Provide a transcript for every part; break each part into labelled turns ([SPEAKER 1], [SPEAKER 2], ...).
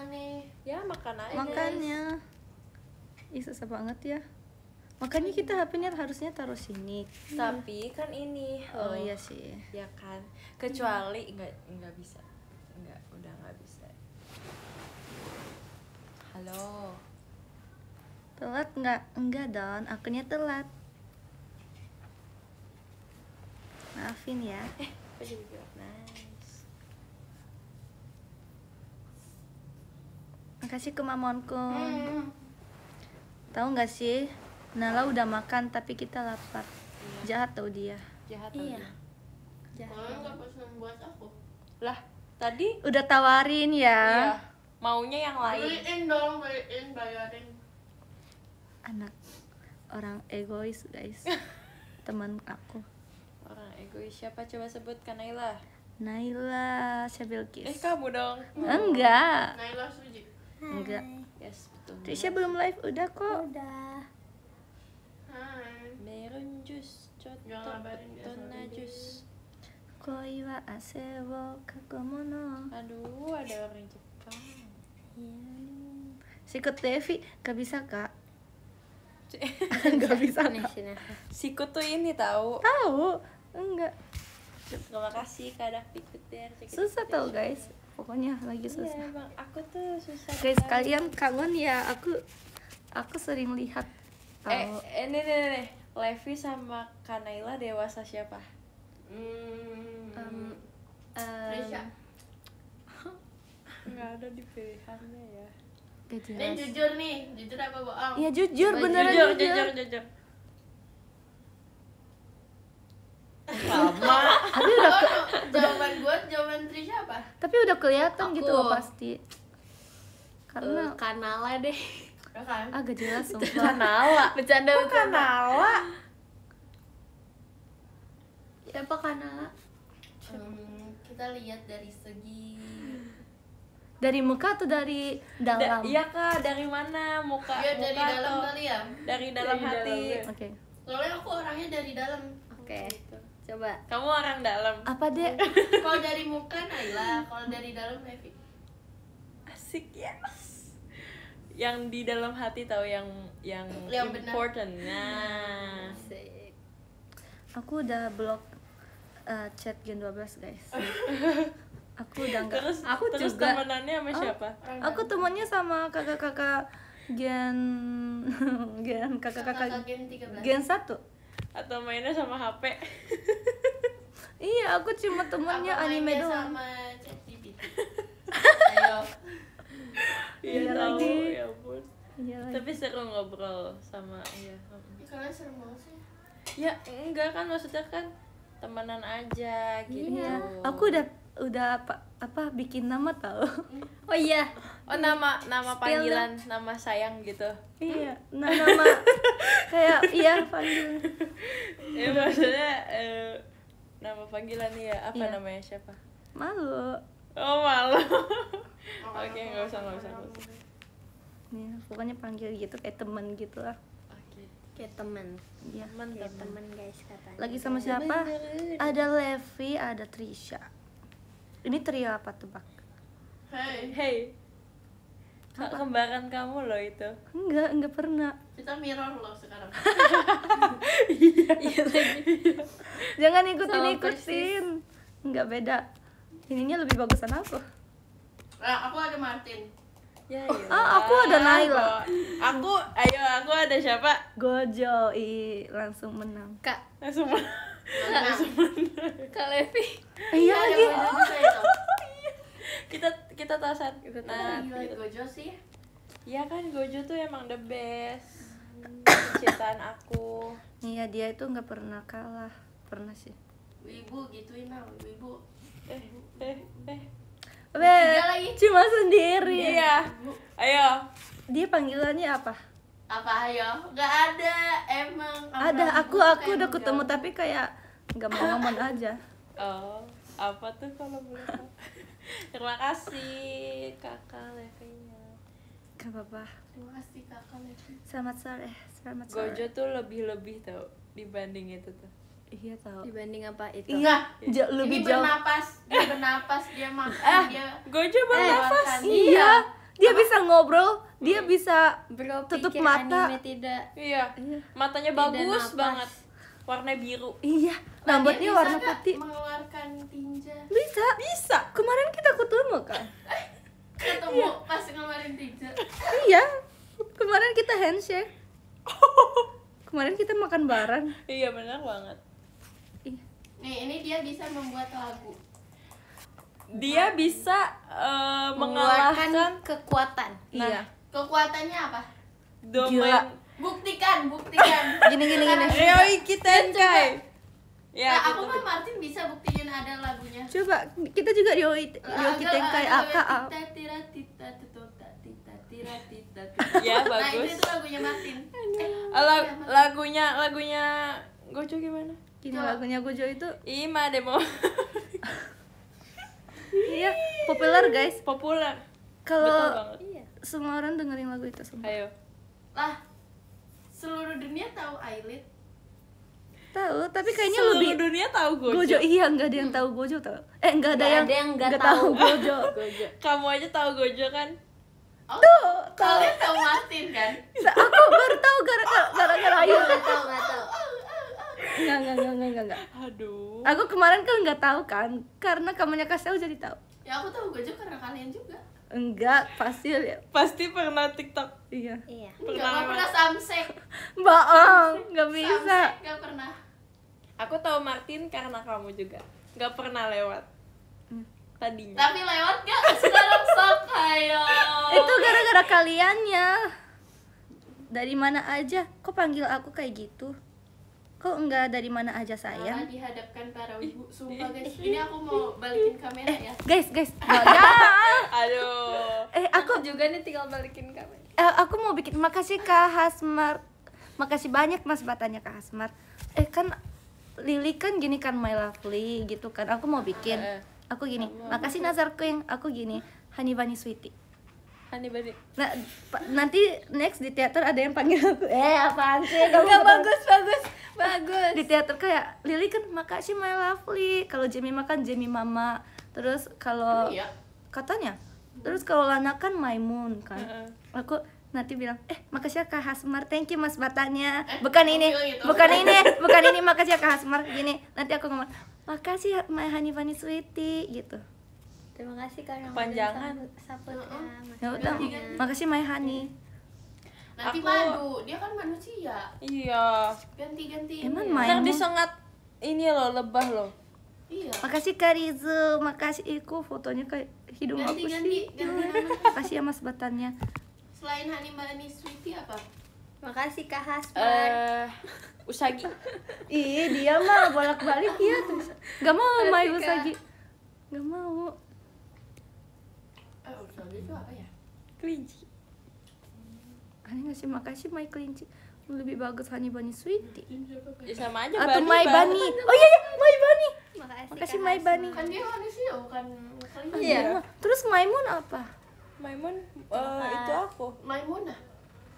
[SPEAKER 1] aneh.
[SPEAKER 2] Ya makan aja.
[SPEAKER 3] Makanya ih susah banget ya. Makanya kita HP-nya harusnya taruh sini.
[SPEAKER 2] Tapi kan ini.
[SPEAKER 3] Oh iya sih.
[SPEAKER 2] Ya kan. Kecuali nggak bisa. Udah nggak bisa. Halo.
[SPEAKER 3] Telat nggak? Enggak Don, akunya telat. Maafin ya.
[SPEAKER 2] Apa jadi gelap? Nice.
[SPEAKER 3] Makasih ke Mamonku. Tahu nggak sih? Nala udah makan tapi kita lapar. Jahat tau dia.
[SPEAKER 2] Jahat
[SPEAKER 3] Iya.
[SPEAKER 2] aja.
[SPEAKER 1] Kalian nggak pesen buat aku.
[SPEAKER 2] Lah, tadi
[SPEAKER 3] Udah tawarin ya.
[SPEAKER 2] iya, maunya yang lain.
[SPEAKER 1] Beliin dong, beliin, bayarin.
[SPEAKER 3] Anak orang egois guys. Teman aku.
[SPEAKER 2] Orang egois siapa coba sebutkan Naila?
[SPEAKER 3] Naila Syabilkis.
[SPEAKER 2] Kamu dong.
[SPEAKER 3] Enggak.
[SPEAKER 1] Naila Suji.
[SPEAKER 3] Enggak.
[SPEAKER 2] Yes, betul.
[SPEAKER 3] Trisha belum live udah kok.
[SPEAKER 4] Udah.
[SPEAKER 1] Hai.
[SPEAKER 2] Merun jus,
[SPEAKER 1] Jangan ngabarin dia
[SPEAKER 2] tona
[SPEAKER 1] sama
[SPEAKER 2] jus.
[SPEAKER 3] Koi wa ase wo kakomono.
[SPEAKER 2] Aduh, ada orang Jepang.
[SPEAKER 3] Sikut Devi, gak bisa kak.
[SPEAKER 2] Gak bisa.
[SPEAKER 4] Nih sini.
[SPEAKER 2] Sikut tuh ini tahu.
[SPEAKER 3] Tahu? Enggak.
[SPEAKER 2] Terima kasih Kak David Peter.
[SPEAKER 3] Susah tau guys. Pokoknya lagi
[SPEAKER 2] Iya,
[SPEAKER 3] susah.
[SPEAKER 2] Bang. Aku tuh susah.
[SPEAKER 3] Guys,
[SPEAKER 2] banget.
[SPEAKER 3] kalian kangen ya? Aku sering lihat. Tahu.
[SPEAKER 2] Ini Levi sama Kanaila dewasa siapa?
[SPEAKER 1] Trisha.
[SPEAKER 2] Nggak ada di pilihannya ya.
[SPEAKER 3] Gak
[SPEAKER 1] Ini
[SPEAKER 3] jelas.
[SPEAKER 1] jujur nih, jujur apa bohong?
[SPEAKER 3] Iya jujur, beneran
[SPEAKER 2] Jujur. Sama.
[SPEAKER 3] Tapi udah
[SPEAKER 1] Jawaban gue, jawaban Trisha apa?
[SPEAKER 3] tapi udah kelihatan
[SPEAKER 4] Aku.
[SPEAKER 3] gitu loh pasti. Karena
[SPEAKER 4] Kanala deh.
[SPEAKER 1] Ya kan?
[SPEAKER 3] agak jelas sumpah.
[SPEAKER 2] Kanala.
[SPEAKER 4] Bercanda
[SPEAKER 2] Kanala.
[SPEAKER 4] Siapa Kanala?
[SPEAKER 1] Kita lihat dari segi
[SPEAKER 3] Dari muka atau dari dalam?
[SPEAKER 2] Iya Kak, dari mana? Muka.
[SPEAKER 1] ya dari
[SPEAKER 2] muka
[SPEAKER 1] dalam
[SPEAKER 2] atau-
[SPEAKER 1] kali ya.
[SPEAKER 2] Dari dalam hati.
[SPEAKER 3] Oke.
[SPEAKER 1] Soalnya aku orangnya dari dalam.
[SPEAKER 4] Oke. Coba.
[SPEAKER 2] Kamu orang dalam.
[SPEAKER 3] Apa deh?
[SPEAKER 1] Kalau dari muka Naila, kalau dari dalam Levi.
[SPEAKER 2] Asik ya. Yang di dalam hati tahu yang
[SPEAKER 1] Yang benar.
[SPEAKER 2] important. Nah.
[SPEAKER 4] Asik.
[SPEAKER 3] Aku udah blok chat Gen 12 guys. Aku udah enggak.
[SPEAKER 2] Terus
[SPEAKER 4] Aku
[SPEAKER 2] terus
[SPEAKER 4] juga.
[SPEAKER 2] temenannya sama siapa?
[SPEAKER 3] Aku temennya sama kakak-kakak Gen kakak-kakak
[SPEAKER 1] Kakak Gen 13.
[SPEAKER 3] Gen 1.
[SPEAKER 2] Atau mainnya sama HP?
[SPEAKER 3] Iya, aku cuma temennya
[SPEAKER 1] Apa
[SPEAKER 3] anime
[SPEAKER 1] mainnya
[SPEAKER 3] doang.
[SPEAKER 1] sama ChatGPT. Ayo.
[SPEAKER 3] Iya
[SPEAKER 2] tahu,
[SPEAKER 3] lagi.
[SPEAKER 2] ya ampun.
[SPEAKER 3] Iya lagi.
[SPEAKER 2] Tapi seru ngobrol sama iya.
[SPEAKER 1] Kalian serem banget sih.
[SPEAKER 2] Ya enggak kan, maksudnya kan temenan aja gitu.
[SPEAKER 3] Iya. Aku udah apa bikin nama tahu.
[SPEAKER 4] Oh iya.
[SPEAKER 2] Oh, nama
[SPEAKER 3] Spill
[SPEAKER 2] panggilan, nama sayang gitu.
[SPEAKER 3] Iya, nama kayak iya panggil.
[SPEAKER 2] Ya maksudnya nama panggilan ya, apa
[SPEAKER 3] Iya.
[SPEAKER 2] namanya siapa?
[SPEAKER 3] Malu.
[SPEAKER 2] Oh, malu. Oke, nggak usah.
[SPEAKER 3] Nih, pokoknya panggil gitu kayak temen gitu lah.
[SPEAKER 2] Oke.
[SPEAKER 4] Kayak teman.
[SPEAKER 3] Iya.
[SPEAKER 4] Kayak teman guys katanya.
[SPEAKER 3] Lagi sama siapa? Ada Levi, ada Trisha. Ini trio apa tuh, Bak?
[SPEAKER 1] Hey,
[SPEAKER 2] Kembaran kamu loh itu.
[SPEAKER 3] Enggak pernah.
[SPEAKER 1] kita mirror loh sekarang.
[SPEAKER 4] Iya lagi.
[SPEAKER 3] Jangan
[SPEAKER 4] Sama
[SPEAKER 3] ikutin. Enggak beda. Ininya lebih bagusan aku.
[SPEAKER 1] Nah, aku ada Martin.
[SPEAKER 2] Ya,
[SPEAKER 3] aku ada Naila.
[SPEAKER 2] Aku ada siapa?
[SPEAKER 3] Gojo, langsung menang.
[SPEAKER 4] Kak.
[SPEAKER 2] Langsung
[SPEAKER 4] Kak Levi.
[SPEAKER 3] Iya
[SPEAKER 1] Ada
[SPEAKER 3] lagi.
[SPEAKER 1] Gojo juga itu.
[SPEAKER 2] kita tasan.
[SPEAKER 1] Nah, Gojo sih.
[SPEAKER 2] Iya kan, Gojo tuh emang the best. Cintaan aku.
[SPEAKER 3] Iya, dia itu nggak pernah kalah. Pernah sih.
[SPEAKER 1] Wibu gituin lah, wibu.
[SPEAKER 3] Weh,
[SPEAKER 1] lagi.
[SPEAKER 3] cuma sendiri.
[SPEAKER 2] Iya. Ayo.
[SPEAKER 3] Dia panggilannya apa?
[SPEAKER 1] Apa ayo? Gak ada, emang.
[SPEAKER 3] Ada, aku
[SPEAKER 1] Rambut
[SPEAKER 3] udah
[SPEAKER 1] kan
[SPEAKER 3] ketemu
[SPEAKER 1] gak-
[SPEAKER 3] tapi kayak nggak mau ngomong aja.
[SPEAKER 2] Oh, apa tuh kalau boleh tahu? Terima kasih Kakak Levinya.
[SPEAKER 3] Gak apa-apa.
[SPEAKER 1] Terima kasih kakak Levi.
[SPEAKER 3] Selamat sore. Selamat sore.
[SPEAKER 2] Gojo tuh lebih tau dibanding itu tuh.
[SPEAKER 3] Iya tahu.
[SPEAKER 4] Dibanding apa itu?
[SPEAKER 3] Iya, lebih
[SPEAKER 1] Ini
[SPEAKER 3] jauh.
[SPEAKER 1] bernapas, dia makan, dia
[SPEAKER 2] Gojo bernafas.
[SPEAKER 1] makan.
[SPEAKER 3] Iya, Dia bisa ngobrol, dia bisa
[SPEAKER 4] Bro
[SPEAKER 3] tutup
[SPEAKER 4] pikir
[SPEAKER 3] mata.
[SPEAKER 4] anime tidak
[SPEAKER 2] Iya. Matanya
[SPEAKER 4] Tidak
[SPEAKER 2] bagus
[SPEAKER 4] napas.
[SPEAKER 2] banget. Warna biru.
[SPEAKER 3] Iya,
[SPEAKER 1] Nah,
[SPEAKER 3] rambutnya
[SPEAKER 1] dia bisa
[SPEAKER 3] warna
[SPEAKER 1] nggak
[SPEAKER 3] putih.
[SPEAKER 1] mengeluarkan tinja
[SPEAKER 3] Bisa.
[SPEAKER 2] Bisa.
[SPEAKER 3] Kemarin kita ketemu kan?
[SPEAKER 1] ketemu pas ngeluarin tinja.
[SPEAKER 3] Iya. Kemarin kita handshake. Kemarin kita makan bareng.
[SPEAKER 2] Iya benar banget.
[SPEAKER 3] Ih,
[SPEAKER 1] Nih, ini dia bisa membuat lagu.
[SPEAKER 2] Dia bisa
[SPEAKER 4] mengeluarkan
[SPEAKER 2] mengalahkan
[SPEAKER 4] kekuatan.
[SPEAKER 3] Iya.
[SPEAKER 1] Kekuatannya apa?
[SPEAKER 2] domain
[SPEAKER 3] Gila.
[SPEAKER 1] Buktikan.
[SPEAKER 3] Gini.
[SPEAKER 2] Ryoiki Tenkai. Ya,
[SPEAKER 1] Nah, aku
[SPEAKER 2] gitu.
[SPEAKER 1] mah Martin bisa buktiin ada lagunya.
[SPEAKER 3] Coba kita juga Ryoiki Tenkai AKA.
[SPEAKER 2] Ya,
[SPEAKER 1] Nah,
[SPEAKER 2] bagus.
[SPEAKER 1] itu lagunya Martin.
[SPEAKER 2] Lagunya Gojo gimana?
[SPEAKER 3] Gini lagunya Gojo itu
[SPEAKER 2] Ima demo.
[SPEAKER 3] iya populer guys.
[SPEAKER 2] Populer. Betul
[SPEAKER 3] Kalau
[SPEAKER 2] banget.
[SPEAKER 4] Iya.
[SPEAKER 3] semua orang dengerin lagu itu semua.
[SPEAKER 2] Ayo.
[SPEAKER 1] Lah, seluruh dunia tahu Ailit.
[SPEAKER 3] Tahu, tapi kayaknya
[SPEAKER 2] Seluruh
[SPEAKER 3] lebih
[SPEAKER 2] dunia tahu Gojo.
[SPEAKER 3] Gojo. Iya, nggak ada yang tahu Gojo tahu. Nggak ada yang
[SPEAKER 4] nggak
[SPEAKER 3] nggak tahu Gojo.
[SPEAKER 2] Kamu aja tahu Gojo kan?
[SPEAKER 1] Oh,
[SPEAKER 3] Tuh,
[SPEAKER 1] kalian tahu Martin kan?
[SPEAKER 3] Nah, aku baru tahu gara-gara Ayu.
[SPEAKER 4] Nggak tahu.
[SPEAKER 3] Enggak.
[SPEAKER 2] Aduh.
[SPEAKER 3] Aku kemarin kan nggak tahu kan, karena kamunya kasih tahu jadi tahu.
[SPEAKER 1] Ya aku tahu Gojo karena kalian juga.
[SPEAKER 3] Enggak, pasti ya.
[SPEAKER 2] Pasti pernah TikTok.
[SPEAKER 3] Iya.
[SPEAKER 4] Iya.
[SPEAKER 1] Enggak pernah samsek.
[SPEAKER 3] Bohong, nggak bisa.
[SPEAKER 1] Samsek enggak pernah.
[SPEAKER 2] Aku tahu Martin karena kamu juga. Gak pernah lewat. Tadinya.
[SPEAKER 1] Tapi lewat gak? Sekarang sok ayo.
[SPEAKER 3] Itu gara-gara kaliannya. Dari mana aja? Kok panggil aku kayak gitu? Kok enggak dari mana aja
[SPEAKER 1] Malah
[SPEAKER 3] sayang?
[SPEAKER 1] dihadapkan para ibu. Sumpah guys, ini aku mau balikin kamera ya.
[SPEAKER 3] Guys, jangan.
[SPEAKER 2] Aduh.
[SPEAKER 3] Aku
[SPEAKER 4] juga nih tinggal balikin kamera.
[SPEAKER 3] aku mau bikin. Makasih Kak Hasmar. Makasih banyak Mas Batanya Kak Hasmar. Kan Lili kan gini kan My Lovely gitu kan. Aku mau bikin. Aku gini. Makasih Nazar Queen. Aku gini. Honey Bunny Sweetie.
[SPEAKER 2] Hani balik.
[SPEAKER 3] Nah, nanti next di teater ada yang panggil aku. Apaan sih? Kamu
[SPEAKER 4] Enggak
[SPEAKER 3] bukan-
[SPEAKER 4] bagus.
[SPEAKER 3] Di teater kayak Lili kan makasih My Lovely. Kalau Jamie makan Jamie Mama. Terus kalau
[SPEAKER 1] Iya.
[SPEAKER 3] katanya. Terus kalau Lana kan Maimun kan.
[SPEAKER 2] Heeh.
[SPEAKER 3] Aku nanti bilang, makasih ya Kak Hasmar, thank you Mas Batanya.
[SPEAKER 1] Aku
[SPEAKER 3] Bukan
[SPEAKER 1] bilang gitu.
[SPEAKER 3] bukan ini, makasih ya Kak Hasmar. Gini, nanti aku ngomong, makasih ya My Honey Bunny Sweetie gitu.
[SPEAKER 4] Terima kasih karena
[SPEAKER 2] Kepanjangan.
[SPEAKER 4] saputnya.
[SPEAKER 3] Ya udah, makasih My Honey.
[SPEAKER 1] Nanti
[SPEAKER 2] Aku-
[SPEAKER 1] madu, dia kan manusia.
[SPEAKER 2] Iya.
[SPEAKER 1] Ganti-ganti
[SPEAKER 3] Emang
[SPEAKER 1] ini.
[SPEAKER 3] main?
[SPEAKER 2] Ntar disengat ini loh, lebah loh.
[SPEAKER 1] Iya.
[SPEAKER 3] Makasih Kak Rizu, makasih Iku fotonya kayak hidung aku
[SPEAKER 1] Ganti-ganti
[SPEAKER 3] sih.
[SPEAKER 1] nama.
[SPEAKER 3] Makasih ya Mas Batanya.
[SPEAKER 1] Selain Honey Bunny Sweetie apa?
[SPEAKER 4] Makasih Kak Hasmar.
[SPEAKER 2] Usagi.
[SPEAKER 3] Ih, dia mah bolak-balik ya terus. Gak mau My
[SPEAKER 4] Kasih, Kak.
[SPEAKER 3] Usagi. Gak mau.
[SPEAKER 1] Usagi itu apa ya?
[SPEAKER 2] Kelinci.
[SPEAKER 3] Aneh gak sih, makasih My Kelinci. Lebih bagus Honey Bunny Sweetie.
[SPEAKER 2] Ya sama aja
[SPEAKER 3] Atau
[SPEAKER 2] Bunny,
[SPEAKER 3] My
[SPEAKER 2] Bang.
[SPEAKER 3] Bunny. Oh iya, My Bunny. Makasih
[SPEAKER 4] Kak
[SPEAKER 3] My
[SPEAKER 4] Hasmar.
[SPEAKER 3] Bunny.
[SPEAKER 1] Kan dia manusia bukan kelinci.
[SPEAKER 2] Iya.
[SPEAKER 3] Terus Maimun apa?
[SPEAKER 2] Maimun itu aku.
[SPEAKER 1] Maimunah.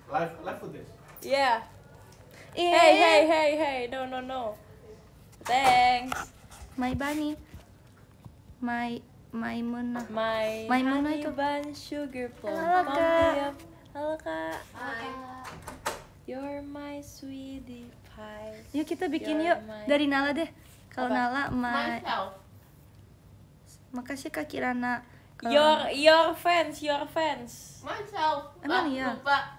[SPEAKER 5] Live footage.
[SPEAKER 2] Yeah. Hey. No. Thanks.
[SPEAKER 3] My Bunny. Maimunah.
[SPEAKER 2] My
[SPEAKER 3] Maimunah
[SPEAKER 2] honey
[SPEAKER 3] itu.
[SPEAKER 2] bun sugar plum.
[SPEAKER 3] Halo,
[SPEAKER 2] Pump
[SPEAKER 3] Kak.
[SPEAKER 2] me up. Halo Kak.
[SPEAKER 1] Hai.
[SPEAKER 2] You're my sweetie pie.
[SPEAKER 3] Yuk kita bikin
[SPEAKER 2] You're
[SPEAKER 3] yuk
[SPEAKER 2] my-
[SPEAKER 3] dari Nala deh. Kalau
[SPEAKER 2] Apa?
[SPEAKER 3] Nala,
[SPEAKER 1] Myself.
[SPEAKER 3] makasih Kak Kirana. Kalau-
[SPEAKER 2] Your fans.
[SPEAKER 1] Myself.
[SPEAKER 3] Emang iya?
[SPEAKER 1] Lupa.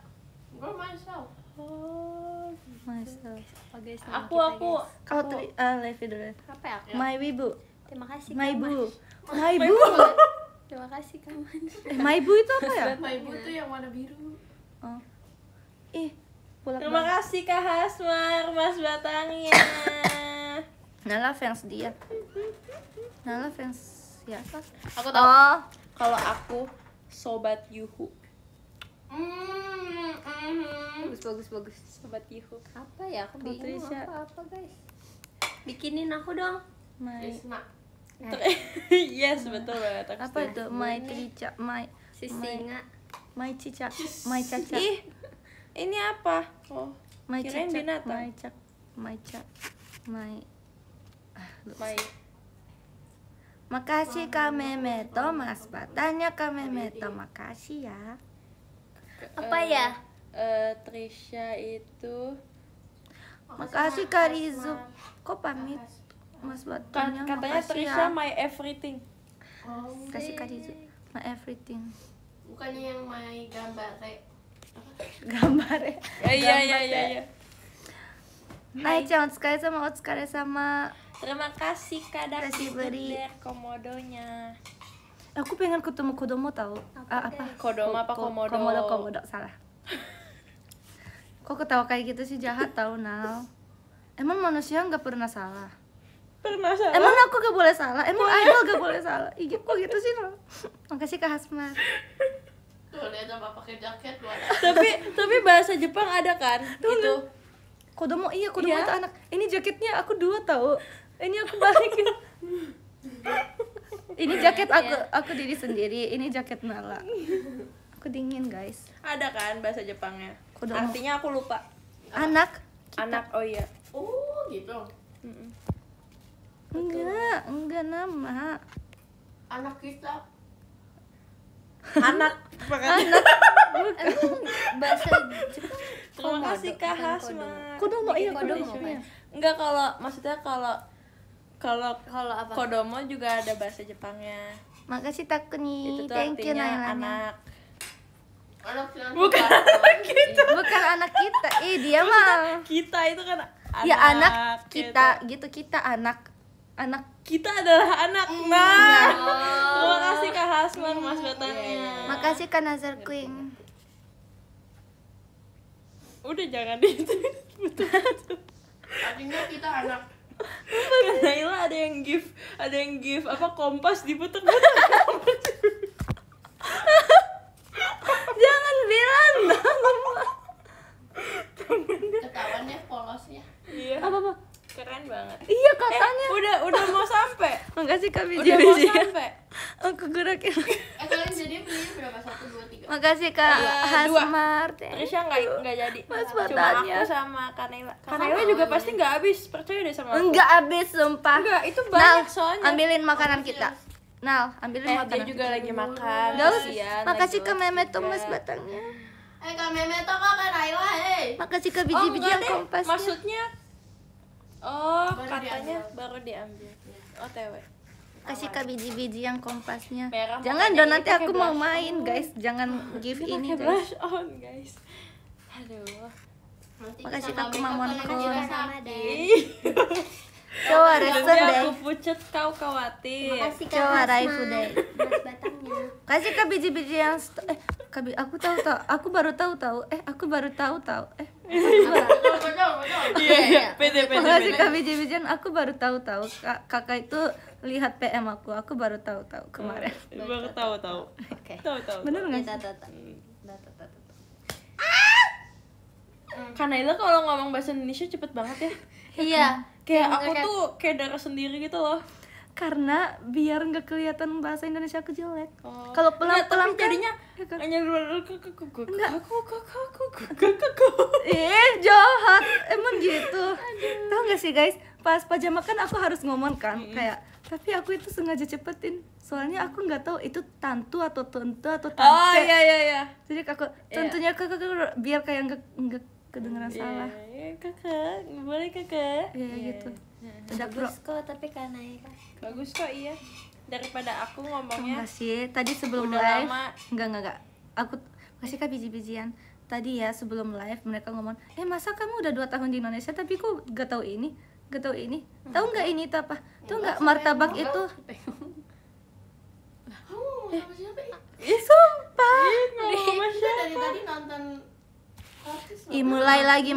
[SPEAKER 1] Gue myself.
[SPEAKER 2] Oh.
[SPEAKER 3] Myself.
[SPEAKER 4] Apa guys, nama
[SPEAKER 2] Aku.
[SPEAKER 4] kita, guys?
[SPEAKER 3] Kalau Levi dulu.
[SPEAKER 4] Apa ya aku?
[SPEAKER 3] My Wibu.
[SPEAKER 4] Terima kasih
[SPEAKER 3] My
[SPEAKER 4] Kak
[SPEAKER 3] Bu.
[SPEAKER 4] Man.
[SPEAKER 3] My Bu.
[SPEAKER 4] Terima kasih Kak Man.
[SPEAKER 3] My Bu itu apa ya?
[SPEAKER 1] My ibu tuh yang warna biru.
[SPEAKER 3] Oh. Ih, bolak
[SPEAKER 2] Terima kasih Kak Hasmar, Mas Batangnya.
[SPEAKER 3] Nala fans dia. Nala fans siapa?
[SPEAKER 2] Aku tahu.
[SPEAKER 3] Oh,
[SPEAKER 2] Kalau aku Sobat Yuhu.
[SPEAKER 4] Bagus.
[SPEAKER 2] Sobat Yuhu.
[SPEAKER 4] Apa ya? Aku bingung
[SPEAKER 3] Trisha.
[SPEAKER 4] apa guys. Bikinin aku dong.
[SPEAKER 3] My
[SPEAKER 1] Risma.
[SPEAKER 2] Yes, betul banget. Aku
[SPEAKER 3] apa
[SPEAKER 2] setuju.
[SPEAKER 3] itu? My Trica, My
[SPEAKER 4] Sisinga.
[SPEAKER 3] Cica, My Caca.
[SPEAKER 2] Ih, ini apa? Oh,
[SPEAKER 3] My
[SPEAKER 2] kirain
[SPEAKER 3] Cica,
[SPEAKER 2] binatang.
[SPEAKER 3] My Cak, My Cak, My
[SPEAKER 2] my
[SPEAKER 3] Makasih Kak Memeto, Mas Batanya Kak Memeto, makasih ya.
[SPEAKER 4] Apa ya?
[SPEAKER 2] Trisha itu
[SPEAKER 3] Makasih Kak Rizu. Kok pamit? Mas Batanya,
[SPEAKER 2] katanya
[SPEAKER 3] makasih
[SPEAKER 2] Trisha
[SPEAKER 3] ya.
[SPEAKER 2] my everything.
[SPEAKER 1] Oh,
[SPEAKER 3] Kasih Kak Rizu, my everything.
[SPEAKER 1] bukannya yang main gambar kayak
[SPEAKER 3] Gambar ya.
[SPEAKER 2] Iya.
[SPEAKER 3] Hai, Chan, otsukare sama, otsukare sama.
[SPEAKER 2] Terima kasih Kak
[SPEAKER 3] Kasih
[SPEAKER 2] Daki
[SPEAKER 3] beri.
[SPEAKER 2] Geder komodonya.
[SPEAKER 3] Aku pengen ketemu kodomo tahu. Apa?
[SPEAKER 2] Kodomo apa komodo?
[SPEAKER 3] Komodo, salah. Kok ketawa kayak gitu sih, jahat tahu Nal. Emang manusia nggak pernah salah?
[SPEAKER 2] Pernah salah.
[SPEAKER 3] Emang aku gak boleh salah? Emang idol gak boleh salah? Ih, kok gitu sih Nal? Makasih Kak Hasmar.
[SPEAKER 1] tuh lihat apa pakai jaket luar.
[SPEAKER 2] tapi bahasa Jepang ada kan? Itu.
[SPEAKER 3] Kodomo, iya kodomo
[SPEAKER 2] Iya.
[SPEAKER 3] itu anak. Ini jaketnya aku 2 tahu. Ini aku balikin. Ini jaket aku diri sendiri. Ini jaket Nala. Aku dingin guys.
[SPEAKER 2] Ada kan bahasa Jepangnya?
[SPEAKER 3] Kodomo.
[SPEAKER 2] Artinya aku lupa.
[SPEAKER 3] Anak?
[SPEAKER 2] Anak, oh iya.
[SPEAKER 1] Oh gitu.
[SPEAKER 2] Mm-mm.
[SPEAKER 3] Enggak nama.
[SPEAKER 1] Anak kita.
[SPEAKER 2] Anak.
[SPEAKER 4] Bahasa Jepang.
[SPEAKER 2] Terima kasih Kak
[SPEAKER 4] bukan
[SPEAKER 2] Hasmar.
[SPEAKER 3] Kodomo, iya
[SPEAKER 4] Kodomo,
[SPEAKER 3] kodomo.
[SPEAKER 4] kan?
[SPEAKER 2] Enggak, maksudnya kalau
[SPEAKER 4] Kalau apa?
[SPEAKER 2] kodomo juga ada bahasa Jepangnya.
[SPEAKER 3] Makasih Takuni.
[SPEAKER 2] Itu tuh
[SPEAKER 3] Thank you
[SPEAKER 2] artinya
[SPEAKER 3] Nailanya.
[SPEAKER 2] anak.
[SPEAKER 1] Anak kita.
[SPEAKER 2] Bukan
[SPEAKER 3] Bukan anak kita. Dia mah.
[SPEAKER 2] Kita itu kan anak.
[SPEAKER 3] Ya anak
[SPEAKER 2] gitu.
[SPEAKER 3] kita kita anak
[SPEAKER 2] Kita adalah anak. Nah. Terima kasih Kak Hasmar Mas Batanya.
[SPEAKER 3] Makasih Kak Nazar Queen.
[SPEAKER 2] Udah jangan itu.
[SPEAKER 1] Artinya kita anak.
[SPEAKER 2] Kak Naila ada yang give apa kompas diputer-puter.
[SPEAKER 3] Jangan bilang.
[SPEAKER 1] Ketahuannya polosnya.
[SPEAKER 2] Iya.
[SPEAKER 3] Apa?
[SPEAKER 2] Keren banget.
[SPEAKER 3] Iya katanya.
[SPEAKER 2] Udah mau sampai.
[SPEAKER 3] Makasih Kak
[SPEAKER 2] Udah mau
[SPEAKER 3] biji-biji.
[SPEAKER 2] sampai.
[SPEAKER 3] Aku gerakin.
[SPEAKER 1] Kalian jadi beli berapa? 1, 2, 3.
[SPEAKER 3] Makasih Kak
[SPEAKER 2] Dua.
[SPEAKER 3] Hasmar.
[SPEAKER 2] Trisha nggak jadi.
[SPEAKER 3] Mas
[SPEAKER 2] Cuma
[SPEAKER 3] Batanya.
[SPEAKER 2] aku sama Kanela. Kanela juga pasti nggak habis. Percaya deh sama aku.
[SPEAKER 3] Enggak habis sumpah.
[SPEAKER 2] Enggak, itu
[SPEAKER 3] Nal,
[SPEAKER 2] banyak soalnya.
[SPEAKER 3] ambilin makanan kita. Nal, ambilin
[SPEAKER 2] Dia
[SPEAKER 3] makanan.
[SPEAKER 2] juga lagi makan.
[SPEAKER 3] Gak usah.
[SPEAKER 2] kasihan,
[SPEAKER 3] Makasih
[SPEAKER 2] lagi
[SPEAKER 3] ke Memet
[SPEAKER 2] juga.
[SPEAKER 3] Thomas batangnya.
[SPEAKER 1] Kak Memeto kok Kak Naila,
[SPEAKER 3] Makasih ke
[SPEAKER 2] Oh,
[SPEAKER 3] biji-biji
[SPEAKER 2] enggak
[SPEAKER 3] yang
[SPEAKER 2] deh.
[SPEAKER 3] kompasnya.
[SPEAKER 2] Maksudnya
[SPEAKER 1] Baru
[SPEAKER 2] katanya
[SPEAKER 1] diambil.
[SPEAKER 2] baru diambil. OTW.
[SPEAKER 3] Kasih ke biji-biji yang kompasnya.
[SPEAKER 2] Merah
[SPEAKER 3] Jangan
[SPEAKER 2] mukanya
[SPEAKER 3] dong,
[SPEAKER 2] ini
[SPEAKER 3] nanti
[SPEAKER 2] pakai
[SPEAKER 3] aku mau
[SPEAKER 2] blush
[SPEAKER 3] main,
[SPEAKER 2] on.
[SPEAKER 3] guys. Jangan give
[SPEAKER 2] Ini
[SPEAKER 3] ini,
[SPEAKER 2] pakai
[SPEAKER 3] guys.
[SPEAKER 2] blush on, guys. Aduh.
[SPEAKER 3] Makasih
[SPEAKER 1] kita
[SPEAKER 3] Kak
[SPEAKER 1] ngambil
[SPEAKER 3] Kumamonko.
[SPEAKER 1] kalian
[SPEAKER 4] Sama
[SPEAKER 1] sakit.
[SPEAKER 4] deh.
[SPEAKER 3] Coba resen
[SPEAKER 2] Nanti
[SPEAKER 3] deh.
[SPEAKER 2] aku pucet kau khawatir.
[SPEAKER 4] Makasih Kak
[SPEAKER 3] Coba
[SPEAKER 4] Hasmar.
[SPEAKER 3] Raifu deh.
[SPEAKER 4] Mas Batangnya.
[SPEAKER 3] Kasih ke biji-biji yang aku tahu. Aku baru tahu. Aku baru tahu.
[SPEAKER 1] Betul.
[SPEAKER 2] Iya, pede.
[SPEAKER 3] Makasih ke biji-biji yang aku baru tahu. Kakak itu lihat PM aku baru tahu kemarin.
[SPEAKER 2] Baru tahu.
[SPEAKER 4] Oke.
[SPEAKER 2] Tahu.
[SPEAKER 3] Bener nggak
[SPEAKER 4] Ya,
[SPEAKER 3] sih?
[SPEAKER 2] Kanela kalau ngomong bahasa Indonesia cepet banget ya.
[SPEAKER 4] Iya.
[SPEAKER 2] Kayak aku tuh kayak darah sendiri gitu loh.
[SPEAKER 3] Karena biar nggak kelihatan bahasa Indonesia aku jelek.
[SPEAKER 2] Oh.
[SPEAKER 3] Kalau
[SPEAKER 2] Enggak,
[SPEAKER 3] pelan-pelan
[SPEAKER 2] tapi jadinya
[SPEAKER 3] ya kan?
[SPEAKER 2] hanya
[SPEAKER 3] Jahat. Emang gitu. Tahu nggak sih guys? Pas pajama kan aku harus ngomong kan kayak tapi aku itu sengaja cepetin. Soalnya aku nggak tahu itu tantu atau tentu atau tante.
[SPEAKER 2] Oh iya.
[SPEAKER 3] Jadi aku tentunya kakak biar kayak nggak kedengeran salah.
[SPEAKER 2] Iya, kakak, boleh kakak.
[SPEAKER 3] Iya gitu. Udah pro.
[SPEAKER 4] Bagus kok tapi karena ya.
[SPEAKER 2] Bagus kok iya. Daripada aku ngomongnya
[SPEAKER 3] Enggak sih, tadi sebelum
[SPEAKER 2] udah
[SPEAKER 3] live
[SPEAKER 2] lama.
[SPEAKER 3] enggak. Aku kasih kak biji-bijian. Tadi ya sebelum live mereka ngomong, masa kamu udah 2 tahun di Indonesia tapi kok gak tahu ini? Tahu nggak ini itu apa? Tahu nggak martabak itu?
[SPEAKER 1] Sama siapa?
[SPEAKER 3] Sumpah.
[SPEAKER 1] Dari tadi nonton artis.
[SPEAKER 3] Mulai lagi.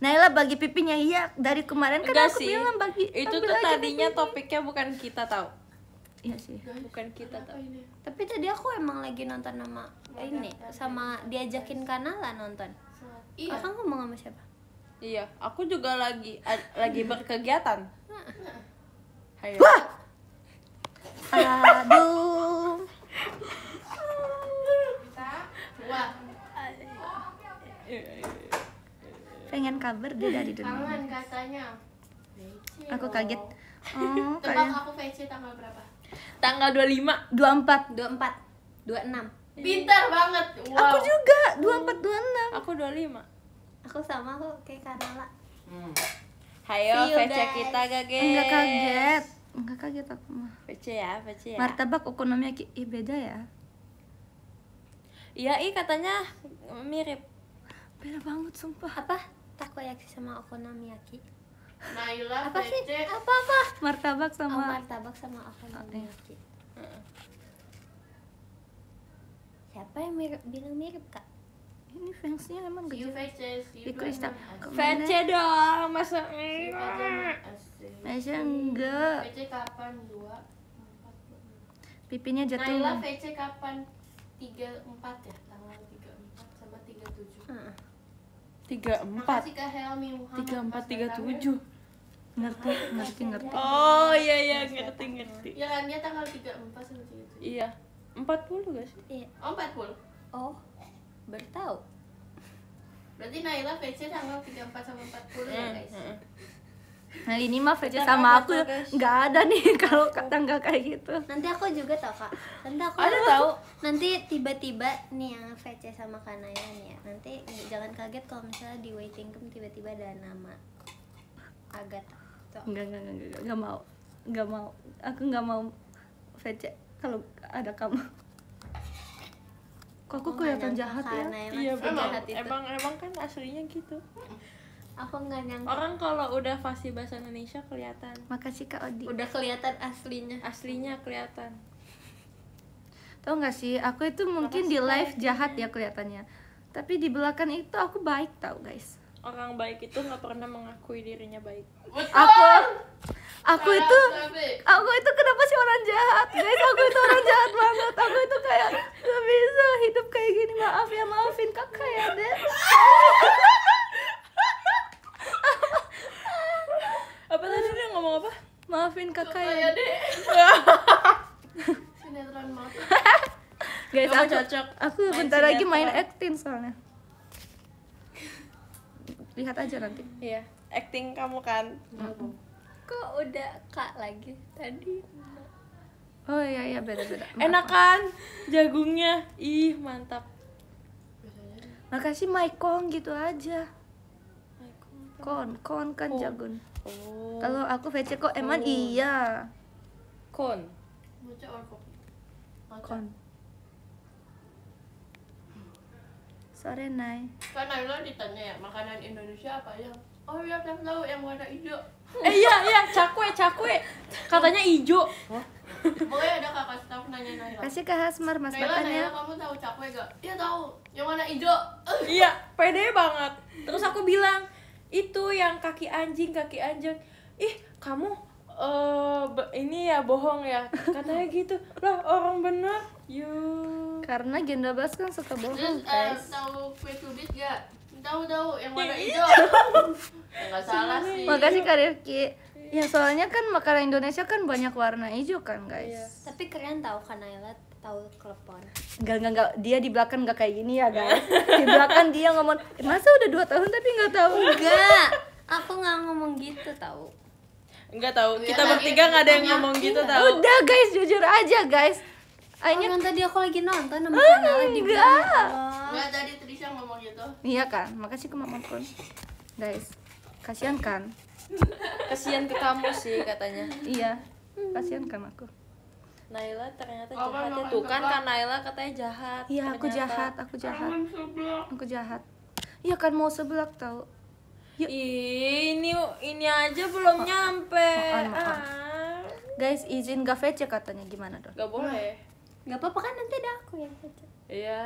[SPEAKER 3] Naila bagi pipinya iya dari kemarin kan
[SPEAKER 2] Enggak
[SPEAKER 3] aku
[SPEAKER 2] sih.
[SPEAKER 3] bilang bagi.
[SPEAKER 2] Itu
[SPEAKER 3] ambil
[SPEAKER 2] tuh
[SPEAKER 3] aja
[SPEAKER 2] tadinya
[SPEAKER 3] pipinya.
[SPEAKER 2] topiknya bukan kita tahu.
[SPEAKER 3] Iya sih.
[SPEAKER 2] Bukan kita tahu.
[SPEAKER 4] Tapi tadi aku emang lagi nonton sama ini sama diajakin Kanala nonton.
[SPEAKER 1] Iya.
[SPEAKER 4] Kakak ngomong sama siapa?
[SPEAKER 2] Iya, aku juga lagi berkegiatan. Hayo.
[SPEAKER 3] Aduh.
[SPEAKER 1] Wah,
[SPEAKER 3] Pengen kabar dia dari dunia.
[SPEAKER 1] kangen katanya.
[SPEAKER 3] Aku kaget. Oh,
[SPEAKER 1] Tebak
[SPEAKER 3] kayak
[SPEAKER 1] aku VC tanggal berapa?
[SPEAKER 2] Tanggal 25.
[SPEAKER 3] 24.
[SPEAKER 4] 24, 26.
[SPEAKER 1] Pintar banget. Wow.
[SPEAKER 3] Aku juga 24 26.
[SPEAKER 2] Aku 25.
[SPEAKER 4] Aku sama kok kayak Kanala.
[SPEAKER 2] Hayo
[SPEAKER 4] See you,
[SPEAKER 2] VC
[SPEAKER 4] guys.
[SPEAKER 2] kita guys.
[SPEAKER 3] Enggak kaget aku mah.
[SPEAKER 2] VC ya, VC ya.
[SPEAKER 3] Martabak okonomiyaki beda ya.
[SPEAKER 2] Iya, katanya mirip.
[SPEAKER 3] Beda banget sumpah.
[SPEAKER 4] Apa? Takoyaki sama okonomiyaki.
[SPEAKER 1] Naila
[SPEAKER 4] Apa sih?
[SPEAKER 1] VC.
[SPEAKER 4] Apa?
[SPEAKER 3] Martabak
[SPEAKER 4] Oh,
[SPEAKER 3] sama
[SPEAKER 4] martabak sama okonomiyaki. Siapa yang bilang mirip, Kak?
[SPEAKER 3] ini fansnya emang
[SPEAKER 1] See you
[SPEAKER 3] gede.
[SPEAKER 1] VC. See
[SPEAKER 3] Di
[SPEAKER 1] you
[SPEAKER 3] Kristal.
[SPEAKER 2] VC dong, masa
[SPEAKER 3] Masa enggak.
[SPEAKER 1] VC kapan? 2, 4,
[SPEAKER 3] Pipinya jatuh.
[SPEAKER 1] Naila VC kapan? 34 ya? Tanggal 34 sama 37.
[SPEAKER 2] 34.
[SPEAKER 1] Makasih Kak Helmi Muhammad.
[SPEAKER 2] 34 37.
[SPEAKER 3] Ngerti.
[SPEAKER 2] Oh iya ngerti.
[SPEAKER 1] Ya kan dia tanggal 34 sama 37.
[SPEAKER 2] Iya. 40 gak sih?
[SPEAKER 4] Iya.
[SPEAKER 1] Oh 40.
[SPEAKER 4] Oh, baru tahu.
[SPEAKER 1] Berarti Naila VC tanggal 34 sama 40 ya guys.
[SPEAKER 3] Nah ini mah VC
[SPEAKER 2] Bentar,
[SPEAKER 3] sama
[SPEAKER 2] apa
[SPEAKER 3] aku
[SPEAKER 2] tuh, guys?
[SPEAKER 3] nggak ada nih kalau tanggal kayak gitu.
[SPEAKER 4] Nanti aku juga tahu, Kak. Nanti aku
[SPEAKER 2] Ada tahu.
[SPEAKER 4] Nanti tiba-tiba nih yang VC sama Kanaya nih ya. Nanti jangan kaget kalau misalnya di waiting room tiba-tiba ada nama Agatha. Tuh.
[SPEAKER 3] Enggak mau. Aku nggak mau VC kalau ada kamu. Kok aku kelihatan jahat ya?
[SPEAKER 2] Iya benar.
[SPEAKER 4] jahat itu.
[SPEAKER 2] Emang kan aslinya gitu.
[SPEAKER 4] Aku nggak nyangka.
[SPEAKER 2] Orang kalau udah fasih bahasa Indonesia kelihatan.
[SPEAKER 3] Makasih Kak Odi.
[SPEAKER 4] Udah kelihatan aslinya.
[SPEAKER 2] Aslinya kelihatan.
[SPEAKER 3] Tau nggak sih, aku itu mungkin di live jahat ya kelihatannya. Tapi di belakang itu aku baik tau guys.
[SPEAKER 2] Orang baik itu nggak pernah mengakui dirinya baik.
[SPEAKER 3] Aku itu kenapa sih orang jahat guys? Aku itu orang jahat banget. Aku itu kayak gak bisa hidup kayak gini. Maaf ya, maafin kakak ya deh.
[SPEAKER 2] Apa tadi dia ngomong apa?
[SPEAKER 3] Maafin kakak ya
[SPEAKER 1] Ya
[SPEAKER 3] deh.
[SPEAKER 1] deh. Sinetron mata.
[SPEAKER 3] Guys,
[SPEAKER 2] Kamu
[SPEAKER 3] aku
[SPEAKER 2] cocok
[SPEAKER 3] aku
[SPEAKER 2] main
[SPEAKER 3] bentar lagi
[SPEAKER 2] sinetron.
[SPEAKER 3] main acting soalnya. Lihat aja nanti.
[SPEAKER 2] Iya, acting kamu kan.
[SPEAKER 4] Kok udah Kak lagi tadi?
[SPEAKER 3] Oh iya beda-beda.
[SPEAKER 2] Enak kan jagungnya? Ih, mantap.
[SPEAKER 3] Makasih Maikong gitu aja. Kon kan jagun.
[SPEAKER 2] Oh.
[SPEAKER 3] Kalau aku VC kok emang iya.
[SPEAKER 2] Kon.
[SPEAKER 1] Mocha or kopi? Mocha.
[SPEAKER 3] Kon. Sore Nay.
[SPEAKER 1] Kan Naila ditanya ya, makanan Indonesia apa ya? Oh iya, tahu yang warna hijau.
[SPEAKER 2] Iya, cakwe. Katanya ijo.
[SPEAKER 1] Pokoknya ada kakak staff nanya Naila.
[SPEAKER 3] Kasih ke Hasmar mas
[SPEAKER 1] Naila,
[SPEAKER 3] makannya.
[SPEAKER 1] kamu tahu cakwe gak? Iya tahu. Yang warna hijau.
[SPEAKER 2] Iya, pede banget. Terus aku bilang, itu yang kaki anjing. Ih, kamu ini ya bohong ya. Katanya gitu. Lah, orang bener. Yuk.
[SPEAKER 3] Karena Genda Bas kan suka bohong
[SPEAKER 1] Terus
[SPEAKER 3] guys.
[SPEAKER 1] tahu kue cubit gak? Tahu yang warna hijau. Ya, nggak salah sih.
[SPEAKER 3] Makasih Kak Rifki. Ya soalnya kan makanan Indonesia kan banyak warna hijau kan guys.
[SPEAKER 2] Iya.
[SPEAKER 4] Tapi keren tahu Kanayla tahu klepon.
[SPEAKER 3] Enggak, dia di belakang nggak kayak gini ya guys. Di belakang dia ngomong, masa udah 2 tahun tapi nggak tahu.
[SPEAKER 4] Enggak, aku nggak ngomong gitu tahu.
[SPEAKER 2] Enggak tahu.
[SPEAKER 1] Iya,
[SPEAKER 2] Kita
[SPEAKER 1] lagi
[SPEAKER 2] bertiga nggak ada yang
[SPEAKER 1] ngomongnya.
[SPEAKER 2] ngomong gitu tahu.
[SPEAKER 3] Udah guys, jujur aja guys.
[SPEAKER 4] Oh,
[SPEAKER 3] Akhirnya
[SPEAKER 4] yang tadi aku lagi nonton sama Kanayla di
[SPEAKER 3] enggak.
[SPEAKER 1] Nggak, tadi Trisha ngomong gitu.
[SPEAKER 3] Iya kan, makasih ke Mama Pun. Guys, kasihan kan?
[SPEAKER 2] Kasihan ke kamu sih katanya.
[SPEAKER 3] Iya, kasihan kan aku.
[SPEAKER 2] Naila ternyata
[SPEAKER 1] Oh,
[SPEAKER 2] jahat ya.
[SPEAKER 1] makan
[SPEAKER 2] Tuh kan
[SPEAKER 1] kebab.
[SPEAKER 2] Naila katanya jahat.
[SPEAKER 3] Iya, aku
[SPEAKER 2] ternyata.
[SPEAKER 3] jahat.
[SPEAKER 1] Kangen sebelah.
[SPEAKER 3] Aku jahat. Iya kan mau sebelak tahu.
[SPEAKER 2] Ih, ini aja belum nyampe.
[SPEAKER 3] Maaf. Guys, izin gak VC katanya gimana dong?
[SPEAKER 2] Gak boleh.
[SPEAKER 4] Nggak apa-apa kan nanti ada aku yang baca.
[SPEAKER 2] Iya.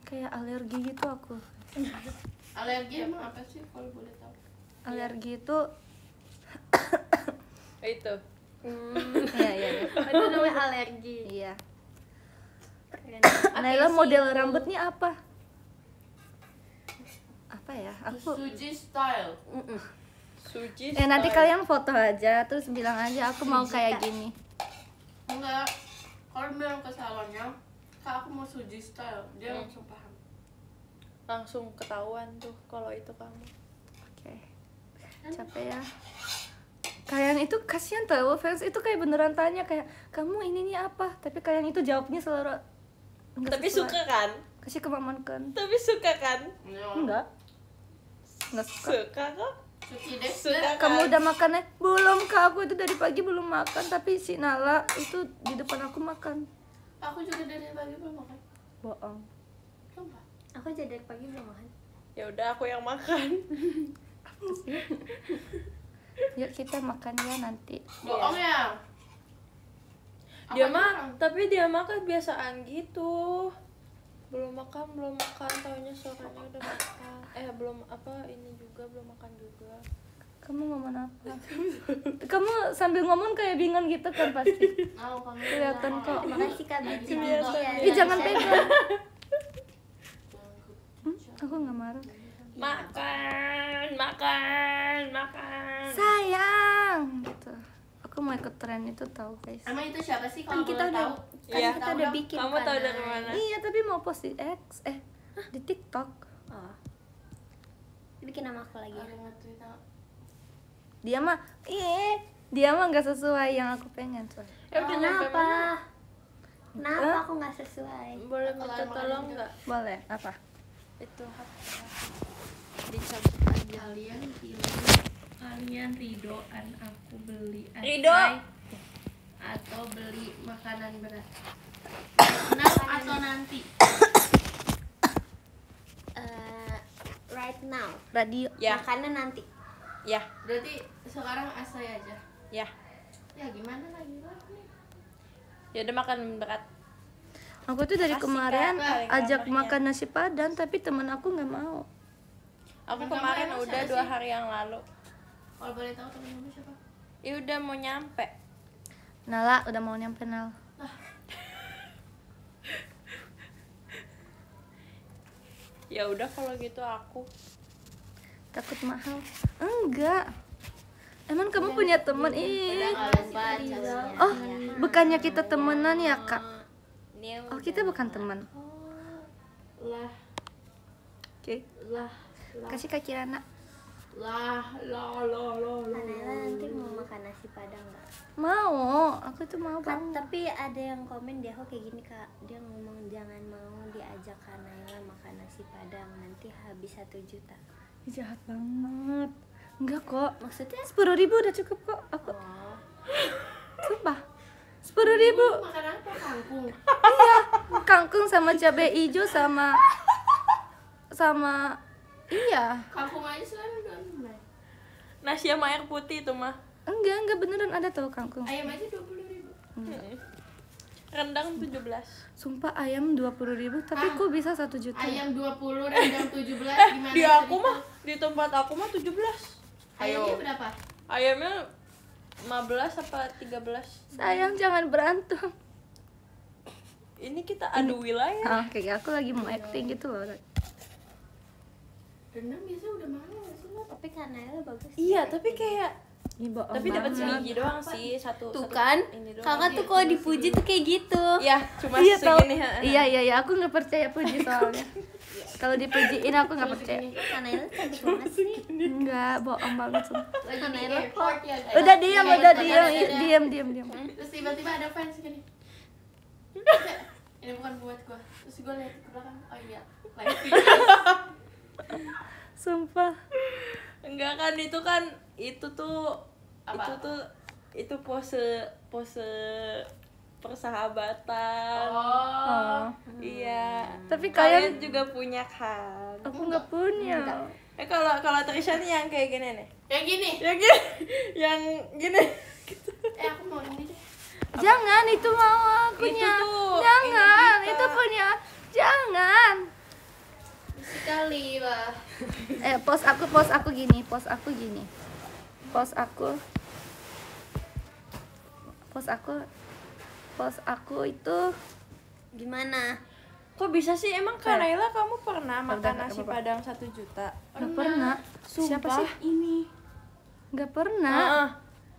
[SPEAKER 3] Kayak alergi gitu aku.
[SPEAKER 1] Alergi emang apa sih kalau boleh tahu?
[SPEAKER 3] Alergi itu
[SPEAKER 2] Itu.
[SPEAKER 3] iya.
[SPEAKER 4] Itu namanya alergi.
[SPEAKER 3] Iya.
[SPEAKER 4] Keren.
[SPEAKER 3] Naila model rambutnya apa? Apa ya? Aku
[SPEAKER 1] Suji style.
[SPEAKER 2] Suji.
[SPEAKER 3] nanti
[SPEAKER 2] style.
[SPEAKER 3] kalian foto aja terus bilang aja aku mau kayak gini.
[SPEAKER 1] Enggak. Kalau bilang ke salonnya, Kak aku mau Suji style. Dia langsung paham.
[SPEAKER 2] Langsung ketahuan tuh kalau itu kamu.
[SPEAKER 3] Oke. Capek ya. kalian itu kasihan tahu, fans itu kayak beneran tanya kayak kamu ini nih apa, tapi kalian itu jawabnya selalu enggak
[SPEAKER 2] Tapi
[SPEAKER 3] sesuai.
[SPEAKER 2] suka kan?
[SPEAKER 3] Kasih kemaman kan?
[SPEAKER 2] Tapi suka kan?
[SPEAKER 3] Enggak suka.
[SPEAKER 2] Suka kok?
[SPEAKER 1] Suki deh.
[SPEAKER 2] Suka kan?
[SPEAKER 3] Kamu udah makan? Belum kak, aku itu dari pagi belum makan, tapi si Nala itu di depan aku makan.
[SPEAKER 1] Aku juga dari pagi belum makan.
[SPEAKER 3] Bohong.
[SPEAKER 1] Sumpah.
[SPEAKER 4] Aku jadi dari pagi belum makan.
[SPEAKER 2] Ya udah aku yang makan.
[SPEAKER 3] Yuk kita makan ya nanti.
[SPEAKER 1] Bohong ya.
[SPEAKER 2] Dia
[SPEAKER 1] Apa
[SPEAKER 2] mah,
[SPEAKER 1] kurang?
[SPEAKER 2] tapi dia mah kebiasaan gitu. Belum makan, taunya sorenya udah makan. Belum apa ini juga belum makan juga.
[SPEAKER 3] Kamu ngomong apa? Kamu sambil ngomong kayak bingung gitu kan pasti.
[SPEAKER 1] Mau kamu.
[SPEAKER 3] Kelihatan kok.
[SPEAKER 4] Makasih Kak Bici ya.
[SPEAKER 3] Ih jangan pegang. Aku nggak marah.
[SPEAKER 2] Makan.
[SPEAKER 3] Sayang gitu. Aku mau ikut tren itu tahu guys.
[SPEAKER 1] Emang itu siapa sih
[SPEAKER 4] Kan
[SPEAKER 1] kalau
[SPEAKER 4] kita
[SPEAKER 1] boleh
[SPEAKER 4] udah
[SPEAKER 1] tahu?
[SPEAKER 2] Iya.
[SPEAKER 4] kita udah bikin
[SPEAKER 2] Kamu tahu
[SPEAKER 4] kan,
[SPEAKER 2] dari
[SPEAKER 4] Nay.
[SPEAKER 2] mana?
[SPEAKER 3] Iya tapi mau post di X di TikTok.
[SPEAKER 4] Oh. Bikin nama aku lagi.
[SPEAKER 1] Ada nge-tweet tau.
[SPEAKER 3] Dia mah nggak sesuai yang aku pengen coy.
[SPEAKER 2] Udah nyampe
[SPEAKER 4] Kenapa?
[SPEAKER 2] mana?
[SPEAKER 4] Kenapa aku nggak sesuai?
[SPEAKER 2] Boleh minta tolong nggak?
[SPEAKER 3] Boleh apa?
[SPEAKER 2] Itu dicabut aja.
[SPEAKER 1] Kalian ridoan aku beli
[SPEAKER 2] Ridho.
[SPEAKER 1] atau beli makanan berat? Nah atau nanti?
[SPEAKER 4] Right now.
[SPEAKER 3] Radio.
[SPEAKER 2] Ya.
[SPEAKER 4] Makannya nanti.
[SPEAKER 2] Ya.
[SPEAKER 1] Berarti sekarang asai aja.
[SPEAKER 2] Ya.
[SPEAKER 1] Ya gimana lagi lah nih?
[SPEAKER 2] Ya udah makan berat.
[SPEAKER 3] Aku tuh dari
[SPEAKER 2] Asik,
[SPEAKER 3] kemarin
[SPEAKER 2] Kak, paling
[SPEAKER 3] ajak
[SPEAKER 2] gampangnya.
[SPEAKER 3] makan nasi padang tapi temen aku nggak mau.
[SPEAKER 2] Aku
[SPEAKER 1] Yang
[SPEAKER 2] kemarin
[SPEAKER 1] kemarin
[SPEAKER 2] udah
[SPEAKER 1] siapa
[SPEAKER 2] 2
[SPEAKER 1] sih?
[SPEAKER 2] hari yang lalu.
[SPEAKER 1] Kalau boleh tahu temen kamu siapa?
[SPEAKER 2] Ya udah mau nyampe.
[SPEAKER 3] Nala udah mau nyampe Nal.
[SPEAKER 2] Ya udah kalau gitu aku.
[SPEAKER 3] Takut mahal. Enggak. Emang kamu punya temen? Ih.
[SPEAKER 1] Udah nggak lompat calonnya.
[SPEAKER 3] Oh, bukannya kita temenan ya kak?
[SPEAKER 2] Ini
[SPEAKER 3] Oh kita bukan teman.
[SPEAKER 1] Lah,
[SPEAKER 3] Oke.
[SPEAKER 1] lah,
[SPEAKER 3] Kasih kak Kirana.
[SPEAKER 1] lah.
[SPEAKER 4] Kanela nanti mau makan nasi padang nggak?
[SPEAKER 3] Mau. Aku tuh mau
[SPEAKER 4] Kan,
[SPEAKER 3] banget.
[SPEAKER 4] tapi ada yang komen dia kok kayak gini Kak. Dia ngomong jangan mau diajak Kanela makan nasi padang nanti habis 1 juta.
[SPEAKER 3] Ih, jahat banget. Enggak kok.
[SPEAKER 4] Maksudnya
[SPEAKER 3] 10.000 udah cukup kok. Aku.
[SPEAKER 1] Oh.
[SPEAKER 3] Sumpah. 10.000.
[SPEAKER 1] Makan apa? Kangkung.
[SPEAKER 3] Kangkung sama cabai hijau sama iya.
[SPEAKER 1] Kangkung aja sekarang udah mulai.
[SPEAKER 2] nasi sama air putih itu mah.
[SPEAKER 3] Enggak beneran ada tuh kangkung.
[SPEAKER 1] Ayam aja 20.000.
[SPEAKER 2] Rendang 17.
[SPEAKER 3] Sumpah ayam 20.000 tapi kok bisa 1 juta?
[SPEAKER 1] Ayam 20, rendang 17. Gimana?
[SPEAKER 2] Di aku
[SPEAKER 1] cerita?
[SPEAKER 2] mah, di tempat aku mah 17.
[SPEAKER 1] Ayamnya berapa?
[SPEAKER 2] Ayamnya 15 apa 13?
[SPEAKER 3] Sayang jangan berantem.
[SPEAKER 2] Ini kita adu wilayah.
[SPEAKER 3] Kayak aku lagi mau acting gitu loh.
[SPEAKER 1] Rendang biasanya udah mahal nggak sih lo?
[SPEAKER 4] tapi Kanela bagus.
[SPEAKER 2] Iya, tapi kayak
[SPEAKER 3] Ih, bohong
[SPEAKER 2] tapi dapat
[SPEAKER 3] banget.
[SPEAKER 2] seminggu doang sih, satu
[SPEAKER 4] Tuh
[SPEAKER 2] satu
[SPEAKER 4] kan,
[SPEAKER 2] ini doang.
[SPEAKER 4] kakak tuh kalau dipuji tuh kayak gitu.
[SPEAKER 2] Iya, cuma
[SPEAKER 3] Iya tau.
[SPEAKER 2] segini.
[SPEAKER 3] Iya aku nggak percaya puji soalnya. Kalau dipujiin aku nggak percaya.
[SPEAKER 4] Kanela cantik banget sih.
[SPEAKER 3] Enggak, bohong banget sumpah.
[SPEAKER 1] Lagi di
[SPEAKER 4] Kanela
[SPEAKER 1] airport ya guys.
[SPEAKER 3] Udah diam,
[SPEAKER 1] Iya,
[SPEAKER 3] udah
[SPEAKER 1] iya,
[SPEAKER 3] diam.
[SPEAKER 1] Terus tiba-tiba ada fans gini. Ini bukan buat gua. Terus gua lihat ke belakang. Oh iya, live video.
[SPEAKER 3] Sumpah.
[SPEAKER 2] Enggak kan itu tuh
[SPEAKER 1] Apa?
[SPEAKER 2] itu pose persahabatan.
[SPEAKER 3] Oh.
[SPEAKER 2] Iya.
[SPEAKER 3] Tapi
[SPEAKER 2] Kalian
[SPEAKER 3] kalian
[SPEAKER 2] juga punya kan?
[SPEAKER 3] aku nggak punya.
[SPEAKER 2] Kalau Trisha nih yang kayak gini nih.
[SPEAKER 1] Yang gini.
[SPEAKER 2] Yang gini.
[SPEAKER 1] Aku mau ini deh.
[SPEAKER 3] Jangan itu mau akunya.
[SPEAKER 2] Itu tuh,
[SPEAKER 3] Jangan,
[SPEAKER 2] ini kita.
[SPEAKER 3] itu punya. Jangan.
[SPEAKER 1] Sekali lah.
[SPEAKER 3] Pos aku gini. Pos aku itu
[SPEAKER 4] Gimana?
[SPEAKER 2] Kok bisa sih emang Kak Naila kamu pernah makan
[SPEAKER 3] Udah,
[SPEAKER 2] nasi
[SPEAKER 3] apa-apa.
[SPEAKER 2] padang 1 juta?
[SPEAKER 3] nggak pernah. Siapa
[SPEAKER 2] Sumpah,
[SPEAKER 3] sih?
[SPEAKER 2] ini.
[SPEAKER 3] Nggak pernah.
[SPEAKER 2] Heeh.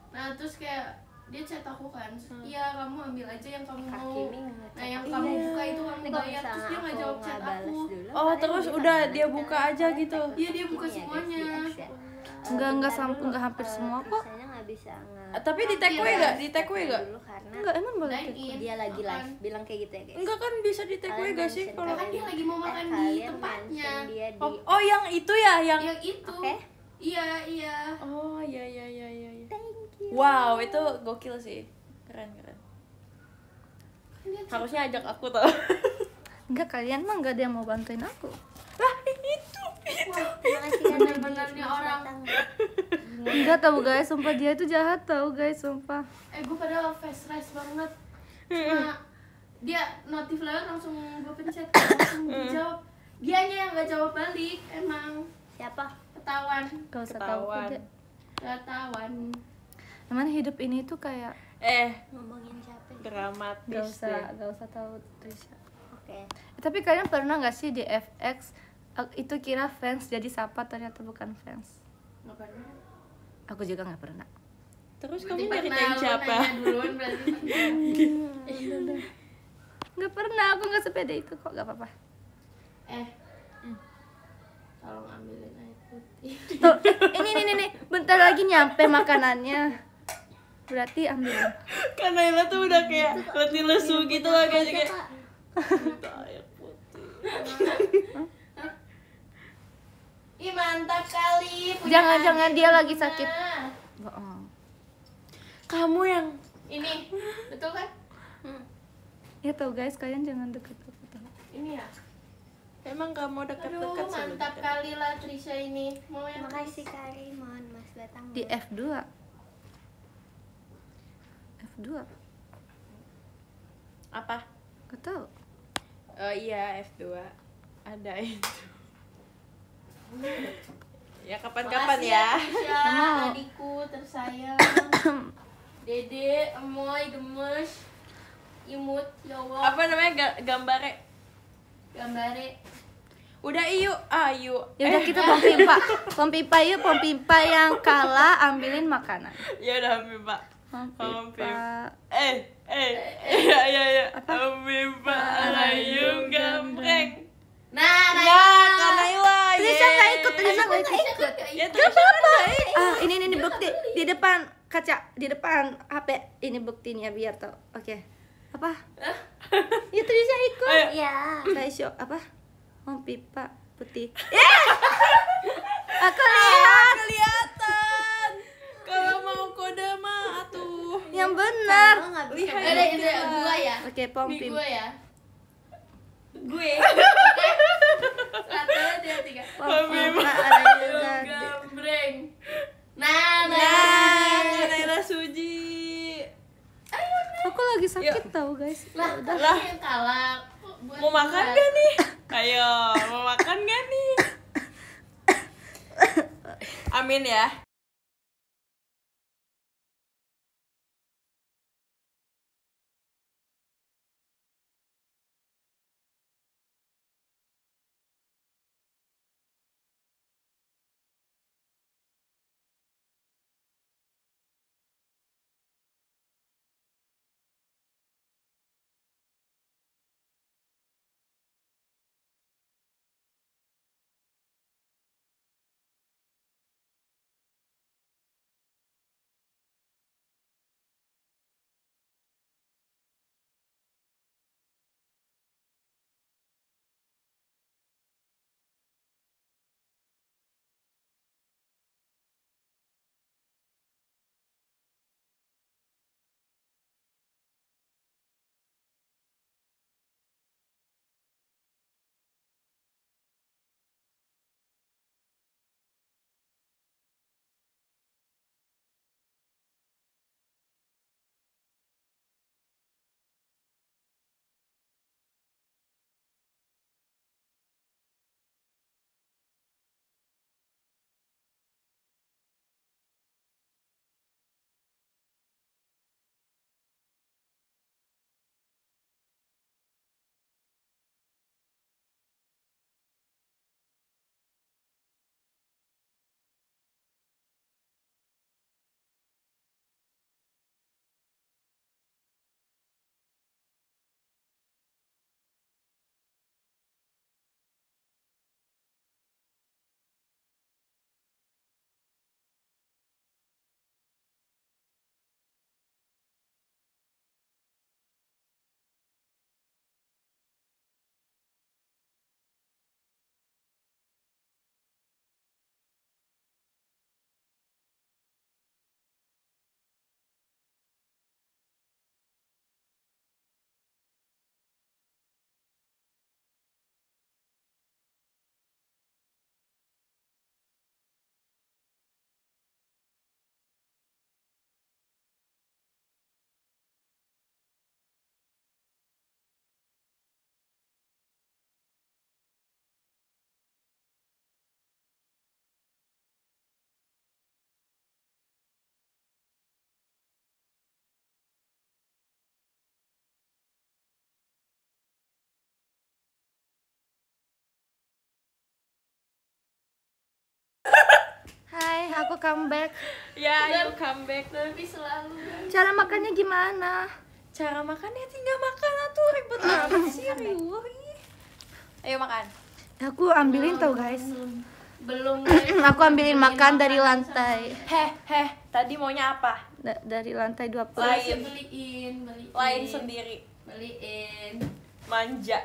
[SPEAKER 1] Nah terus kayak dia chat aku kan, iya kamu ambil aja yang kamu
[SPEAKER 4] Kak
[SPEAKER 1] mau.
[SPEAKER 4] Kimi
[SPEAKER 1] Nah yang kamu buka itu kamu
[SPEAKER 4] Nanti kalau
[SPEAKER 1] bayar. Terus
[SPEAKER 4] misalnya
[SPEAKER 1] dia nggak jawab chat
[SPEAKER 4] balas
[SPEAKER 1] aku.
[SPEAKER 4] dulu,
[SPEAKER 2] Oh,
[SPEAKER 4] kalian
[SPEAKER 2] terus
[SPEAKER 4] bisa
[SPEAKER 2] udah
[SPEAKER 4] kan
[SPEAKER 2] dia
[SPEAKER 4] nanti
[SPEAKER 2] buka
[SPEAKER 4] kalian
[SPEAKER 2] aja
[SPEAKER 4] tag
[SPEAKER 2] gitu?
[SPEAKER 4] aku
[SPEAKER 1] Iya, dia buka
[SPEAKER 4] ini ya, guys,
[SPEAKER 1] semuanya.
[SPEAKER 4] di X ya.
[SPEAKER 3] Enggak
[SPEAKER 4] Bentar
[SPEAKER 3] sampai
[SPEAKER 4] dulu,
[SPEAKER 3] enggak hampir semua kok.
[SPEAKER 4] misalnya bisa
[SPEAKER 2] Tapi di take away nggak? Di take away nggak?
[SPEAKER 4] dulu karena
[SPEAKER 3] Enggak, emang boleh
[SPEAKER 1] Dine
[SPEAKER 3] take away?
[SPEAKER 1] in.
[SPEAKER 4] dia lagi
[SPEAKER 1] Makan.
[SPEAKER 4] live bilang kayak gitu ya guys.
[SPEAKER 2] Enggak kan bisa di take away
[SPEAKER 4] Kalian
[SPEAKER 2] gak sih
[SPEAKER 4] mention
[SPEAKER 2] kalau?
[SPEAKER 1] Kan dia lagi mau makan di
[SPEAKER 4] kalian
[SPEAKER 1] tempatnya.
[SPEAKER 4] mention dia di
[SPEAKER 2] Oh yang itu ya yang.
[SPEAKER 1] Yang itu.
[SPEAKER 4] Oke.
[SPEAKER 1] Iya, iya.
[SPEAKER 2] Oh iya.
[SPEAKER 4] thank you.
[SPEAKER 2] Wow itu gokil sih, keren. Harusnya ajak aku tau.
[SPEAKER 3] Enggak, kalian mah enggak ada yang mau bantuin aku.
[SPEAKER 2] Lah itu.
[SPEAKER 4] Wah, terima kasih karena
[SPEAKER 1] Bener-benernya orang.
[SPEAKER 3] Enggak tahu guys, sumpah dia itu jahat tahu guys, sumpah.
[SPEAKER 1] Gue padahal fast rice banget. Cuma dia notif lewat langsung gue pencet langsung dijawab. Dianya yang gak jawab balik emang
[SPEAKER 4] siapa?
[SPEAKER 1] ketahuan.
[SPEAKER 3] Gak usah tahu
[SPEAKER 2] Ketahuan.
[SPEAKER 3] deh.
[SPEAKER 1] Ketahuan.
[SPEAKER 3] Emang hidup ini tuh kayak
[SPEAKER 4] Ngomongin siapa?
[SPEAKER 2] Dramatis
[SPEAKER 3] gak usah tahu Trisha.
[SPEAKER 4] Oke.
[SPEAKER 3] Tapi kalian pernah nggak sih di FX itu kira fans jadi siapa ternyata bukan fans?
[SPEAKER 1] Gak pernah.
[SPEAKER 3] Aku juga nggak pernah.
[SPEAKER 2] Terus
[SPEAKER 1] Berarti
[SPEAKER 2] kamu
[SPEAKER 1] pernah,
[SPEAKER 2] nyeritain
[SPEAKER 1] lu
[SPEAKER 2] siapa?
[SPEAKER 1] nanya duluan berarti.
[SPEAKER 3] Nggak pernah, aku nggak sepede itu kok, nggak apa-apa.
[SPEAKER 1] Tolong ambilin air putih.
[SPEAKER 3] Tuh, ini, bentar lagi nyampe makanannya. Berarti ambilin.
[SPEAKER 2] Karena Ella tuh udah kayak letih lesu gitu lah kayak minta air putih.
[SPEAKER 1] Ih mantap kali. punya
[SPEAKER 3] Jangan-jangan
[SPEAKER 1] adik
[SPEAKER 3] dia lagi
[SPEAKER 1] punya.
[SPEAKER 3] sakit. Bohong.
[SPEAKER 2] Kamu yang
[SPEAKER 1] Ini betul kan?
[SPEAKER 3] Ya tau guys, kalian jangan deket-deket.
[SPEAKER 1] Ini ya.
[SPEAKER 2] emang kamu
[SPEAKER 1] Aduh
[SPEAKER 2] dekat-dekat
[SPEAKER 1] mantap kali lah Trisha ini. Mau yang
[SPEAKER 4] Makasih Kak Raymond, Mas Batang.
[SPEAKER 3] Di F2. F2.
[SPEAKER 2] apa?
[SPEAKER 3] Gak tau.
[SPEAKER 2] Oh iya F2 ada itu. Ya kapan-kapan
[SPEAKER 1] Makasih
[SPEAKER 2] ya.
[SPEAKER 1] Trisha,
[SPEAKER 3] Mau.
[SPEAKER 1] adikku tersayang. Dede, emoy, gemes, imut, yowo,
[SPEAKER 2] Apa namanya gambare?
[SPEAKER 1] gambare.
[SPEAKER 2] Udah iyu, ayu.
[SPEAKER 3] Ya udah kita pom pipa yuk, pom pipa yang kalah ambilin makanan.
[SPEAKER 2] Ya udah ambil Pak.
[SPEAKER 3] Pom pipa.
[SPEAKER 2] Iya. Ambil Pak layung gambreng.
[SPEAKER 1] Nah,
[SPEAKER 2] Kak Naila.
[SPEAKER 3] Trisha nggak ikut, Trisha nggak ikut.
[SPEAKER 2] Ya terus apa?
[SPEAKER 3] Ah, ini bukti di depan kaca, di depan HP. Ini buktinya biar tau. Oke. Apa? Ya Trisha ikut.
[SPEAKER 2] Ayo.
[SPEAKER 4] Iya.
[SPEAKER 3] Trisha apa? Pom pipa putih. Aku lihat
[SPEAKER 2] Kelihatan. Kalau mau kode mah atuh.
[SPEAKER 3] yang benar.
[SPEAKER 4] Kamu nggak bisa
[SPEAKER 2] Lihat.
[SPEAKER 1] Ada ini gua ya.
[SPEAKER 3] Oke, pom
[SPEAKER 1] Ini
[SPEAKER 3] pipa.
[SPEAKER 1] gua ya. Gue. Satu, dua, tiga.
[SPEAKER 3] Pom pipa ada juga.
[SPEAKER 1] Gambreng. Nah.
[SPEAKER 2] Kak Naila Suji.
[SPEAKER 3] Aku lagi sakit tahu guys.
[SPEAKER 1] Lah,
[SPEAKER 3] Ya udah.
[SPEAKER 2] Lah.
[SPEAKER 1] yang kalah. Buat
[SPEAKER 2] Mau makan
[SPEAKER 1] gua.
[SPEAKER 2] gak nih? Ayo, mau makan gak nih? Amin ya.
[SPEAKER 3] Hai, aku comeback.
[SPEAKER 2] Ya, you come back.
[SPEAKER 1] Tapi selalu
[SPEAKER 3] Cara makannya gimana?
[SPEAKER 2] Cara makannya tinggal makan atuh, ribet amat sih. Riuh, ih. Ayo makan.
[SPEAKER 3] Aku ambilin tau guys.
[SPEAKER 1] belum guys.
[SPEAKER 3] Aku ambilin makan dari lantai.
[SPEAKER 2] Heh, tadi maunya apa?
[SPEAKER 3] Dari lantai 20.
[SPEAKER 2] Lain.
[SPEAKER 1] beliin
[SPEAKER 2] Lain sendiri.
[SPEAKER 1] beliin
[SPEAKER 2] Manja.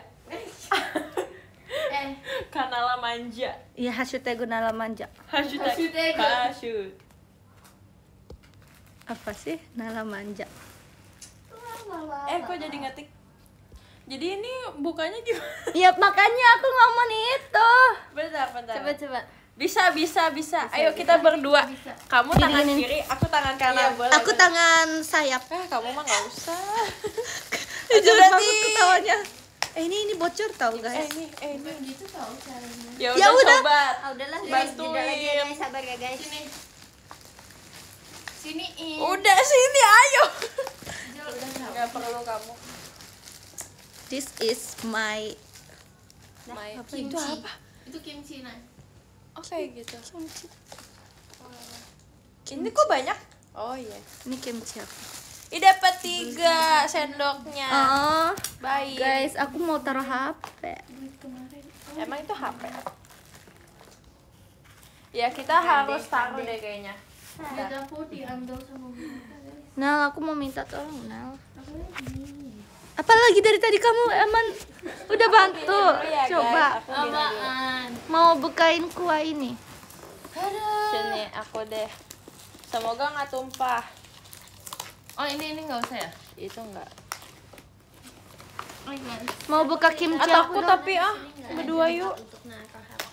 [SPEAKER 2] Kanala manja.
[SPEAKER 3] Iya, hashtag Gunala manja.
[SPEAKER 2] Hashtag. Hashtag.
[SPEAKER 3] Apa sih Nala manja?
[SPEAKER 2] Kok jadi ngetik? Jadi ini bukanya gimana?
[SPEAKER 3] Ya makanya aku ngomong itu.
[SPEAKER 2] Bentar.
[SPEAKER 4] Coba.
[SPEAKER 2] Bisa. Ayo kita berdua. Kamu tangan
[SPEAKER 3] Gini.
[SPEAKER 2] kiri, aku tangan kanan.
[SPEAKER 3] Aku tangan sayap.
[SPEAKER 2] Kamu mah nggak usah.
[SPEAKER 3] Jelek banget ketawanya. Ini bocor tau guys.
[SPEAKER 2] Ini.
[SPEAKER 1] gitu tau caranya.
[SPEAKER 2] Ya
[SPEAKER 3] Ya
[SPEAKER 2] udah
[SPEAKER 3] udah.
[SPEAKER 2] coba.
[SPEAKER 4] Udahlah guys, jeda lagi ya
[SPEAKER 2] Bantuin.
[SPEAKER 4] guys, sabar ya guys.
[SPEAKER 1] Siniin.
[SPEAKER 2] Udah sini, ayo.
[SPEAKER 1] Jel, udah tahu.
[SPEAKER 2] Nggak perlu kamu.
[SPEAKER 3] This is my
[SPEAKER 2] Apa
[SPEAKER 1] Kimchi.
[SPEAKER 2] itu apa?
[SPEAKER 1] Itu kimchi nah.
[SPEAKER 2] Oh kayak gitu. Ini kok banyak? Oh iya.
[SPEAKER 3] ini kimchi aku.
[SPEAKER 2] Ih dapat 3 sendoknya.
[SPEAKER 3] Oh,
[SPEAKER 2] Baik.
[SPEAKER 3] guys, aku mau taruh HP.
[SPEAKER 2] Emang itu HP? Ya kita harus taruh deh kayaknya.
[SPEAKER 1] Duit aku diambil sama mereka guys.
[SPEAKER 3] Nal, aku mau minta tolong, Nal. Apalagi dari tadi kamu Eman udah bantu.
[SPEAKER 2] Ya,
[SPEAKER 3] Coba
[SPEAKER 2] guys, aku gini dulu.
[SPEAKER 1] Apaan?
[SPEAKER 3] mau bukain kuah ini.
[SPEAKER 2] Sini aku deh. Semoga nggak tumpah.
[SPEAKER 1] Oh ini nggak usah ya?
[SPEAKER 2] Itu enggak.
[SPEAKER 1] Oh iya.
[SPEAKER 3] Mau buka kimchi
[SPEAKER 2] Aku
[SPEAKER 3] aku dong.
[SPEAKER 2] tapi berdua yuk.
[SPEAKER 4] Untuk naruh HP.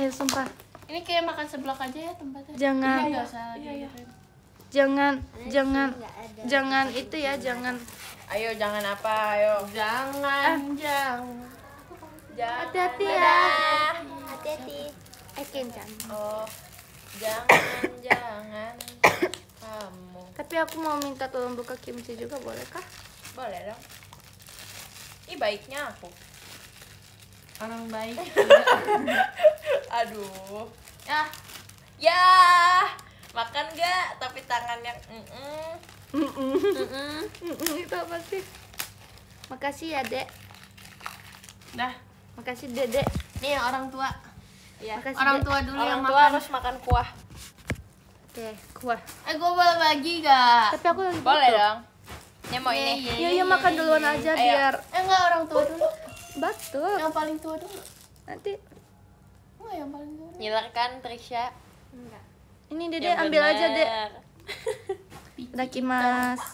[SPEAKER 3] Sumpah.
[SPEAKER 1] Ini kayak makan seblak aja ya tempatnya.
[SPEAKER 3] Jangan.
[SPEAKER 1] Nggak usah. Iya.
[SPEAKER 3] Jangan itu ya, jangan.
[SPEAKER 2] Ayo jangan apa, ayo.
[SPEAKER 1] Jangan.
[SPEAKER 3] Hati-hati ya.
[SPEAKER 4] Hati-hati.
[SPEAKER 3] Kencan.
[SPEAKER 2] Oh. Jangan kamu.
[SPEAKER 3] Tapi aku mau minta tolong buka kimchi juga, boleh kah?
[SPEAKER 2] Boleh dong. Ih baiknya aku.
[SPEAKER 1] Orang baik.
[SPEAKER 2] Aduh.
[SPEAKER 1] Ya.
[SPEAKER 2] Makan gak? Tapi tangan yang
[SPEAKER 3] Itu apa sih? Makasih ya, Dek.
[SPEAKER 1] Dah.
[SPEAKER 3] Makasih, Dedek.
[SPEAKER 1] Nih orang tua.
[SPEAKER 2] Ya.
[SPEAKER 3] Makasih,
[SPEAKER 1] Orang
[SPEAKER 3] Dek.
[SPEAKER 1] tua dulu yang
[SPEAKER 2] Orang tua
[SPEAKER 1] makan.
[SPEAKER 2] harus makan kuah.
[SPEAKER 3] Oke, kuah.
[SPEAKER 1] Gue boleh bagi gak?
[SPEAKER 3] Tapi aku lagi
[SPEAKER 2] Boleh
[SPEAKER 3] butuh.
[SPEAKER 2] dong. Ini mau ini.
[SPEAKER 3] Iya, makan duluan aja
[SPEAKER 2] Ayo.
[SPEAKER 3] biar
[SPEAKER 1] Enggak orang tua dulu.
[SPEAKER 3] batuk.
[SPEAKER 1] Yang paling tua dulu.
[SPEAKER 3] Nanti
[SPEAKER 1] Enggak yang paling tua dulu.
[SPEAKER 2] Ngiler kan Trisha?
[SPEAKER 3] ini Dede
[SPEAKER 2] Yang
[SPEAKER 3] ambil aja, Dek.
[SPEAKER 2] bener.
[SPEAKER 3] Dakimasu.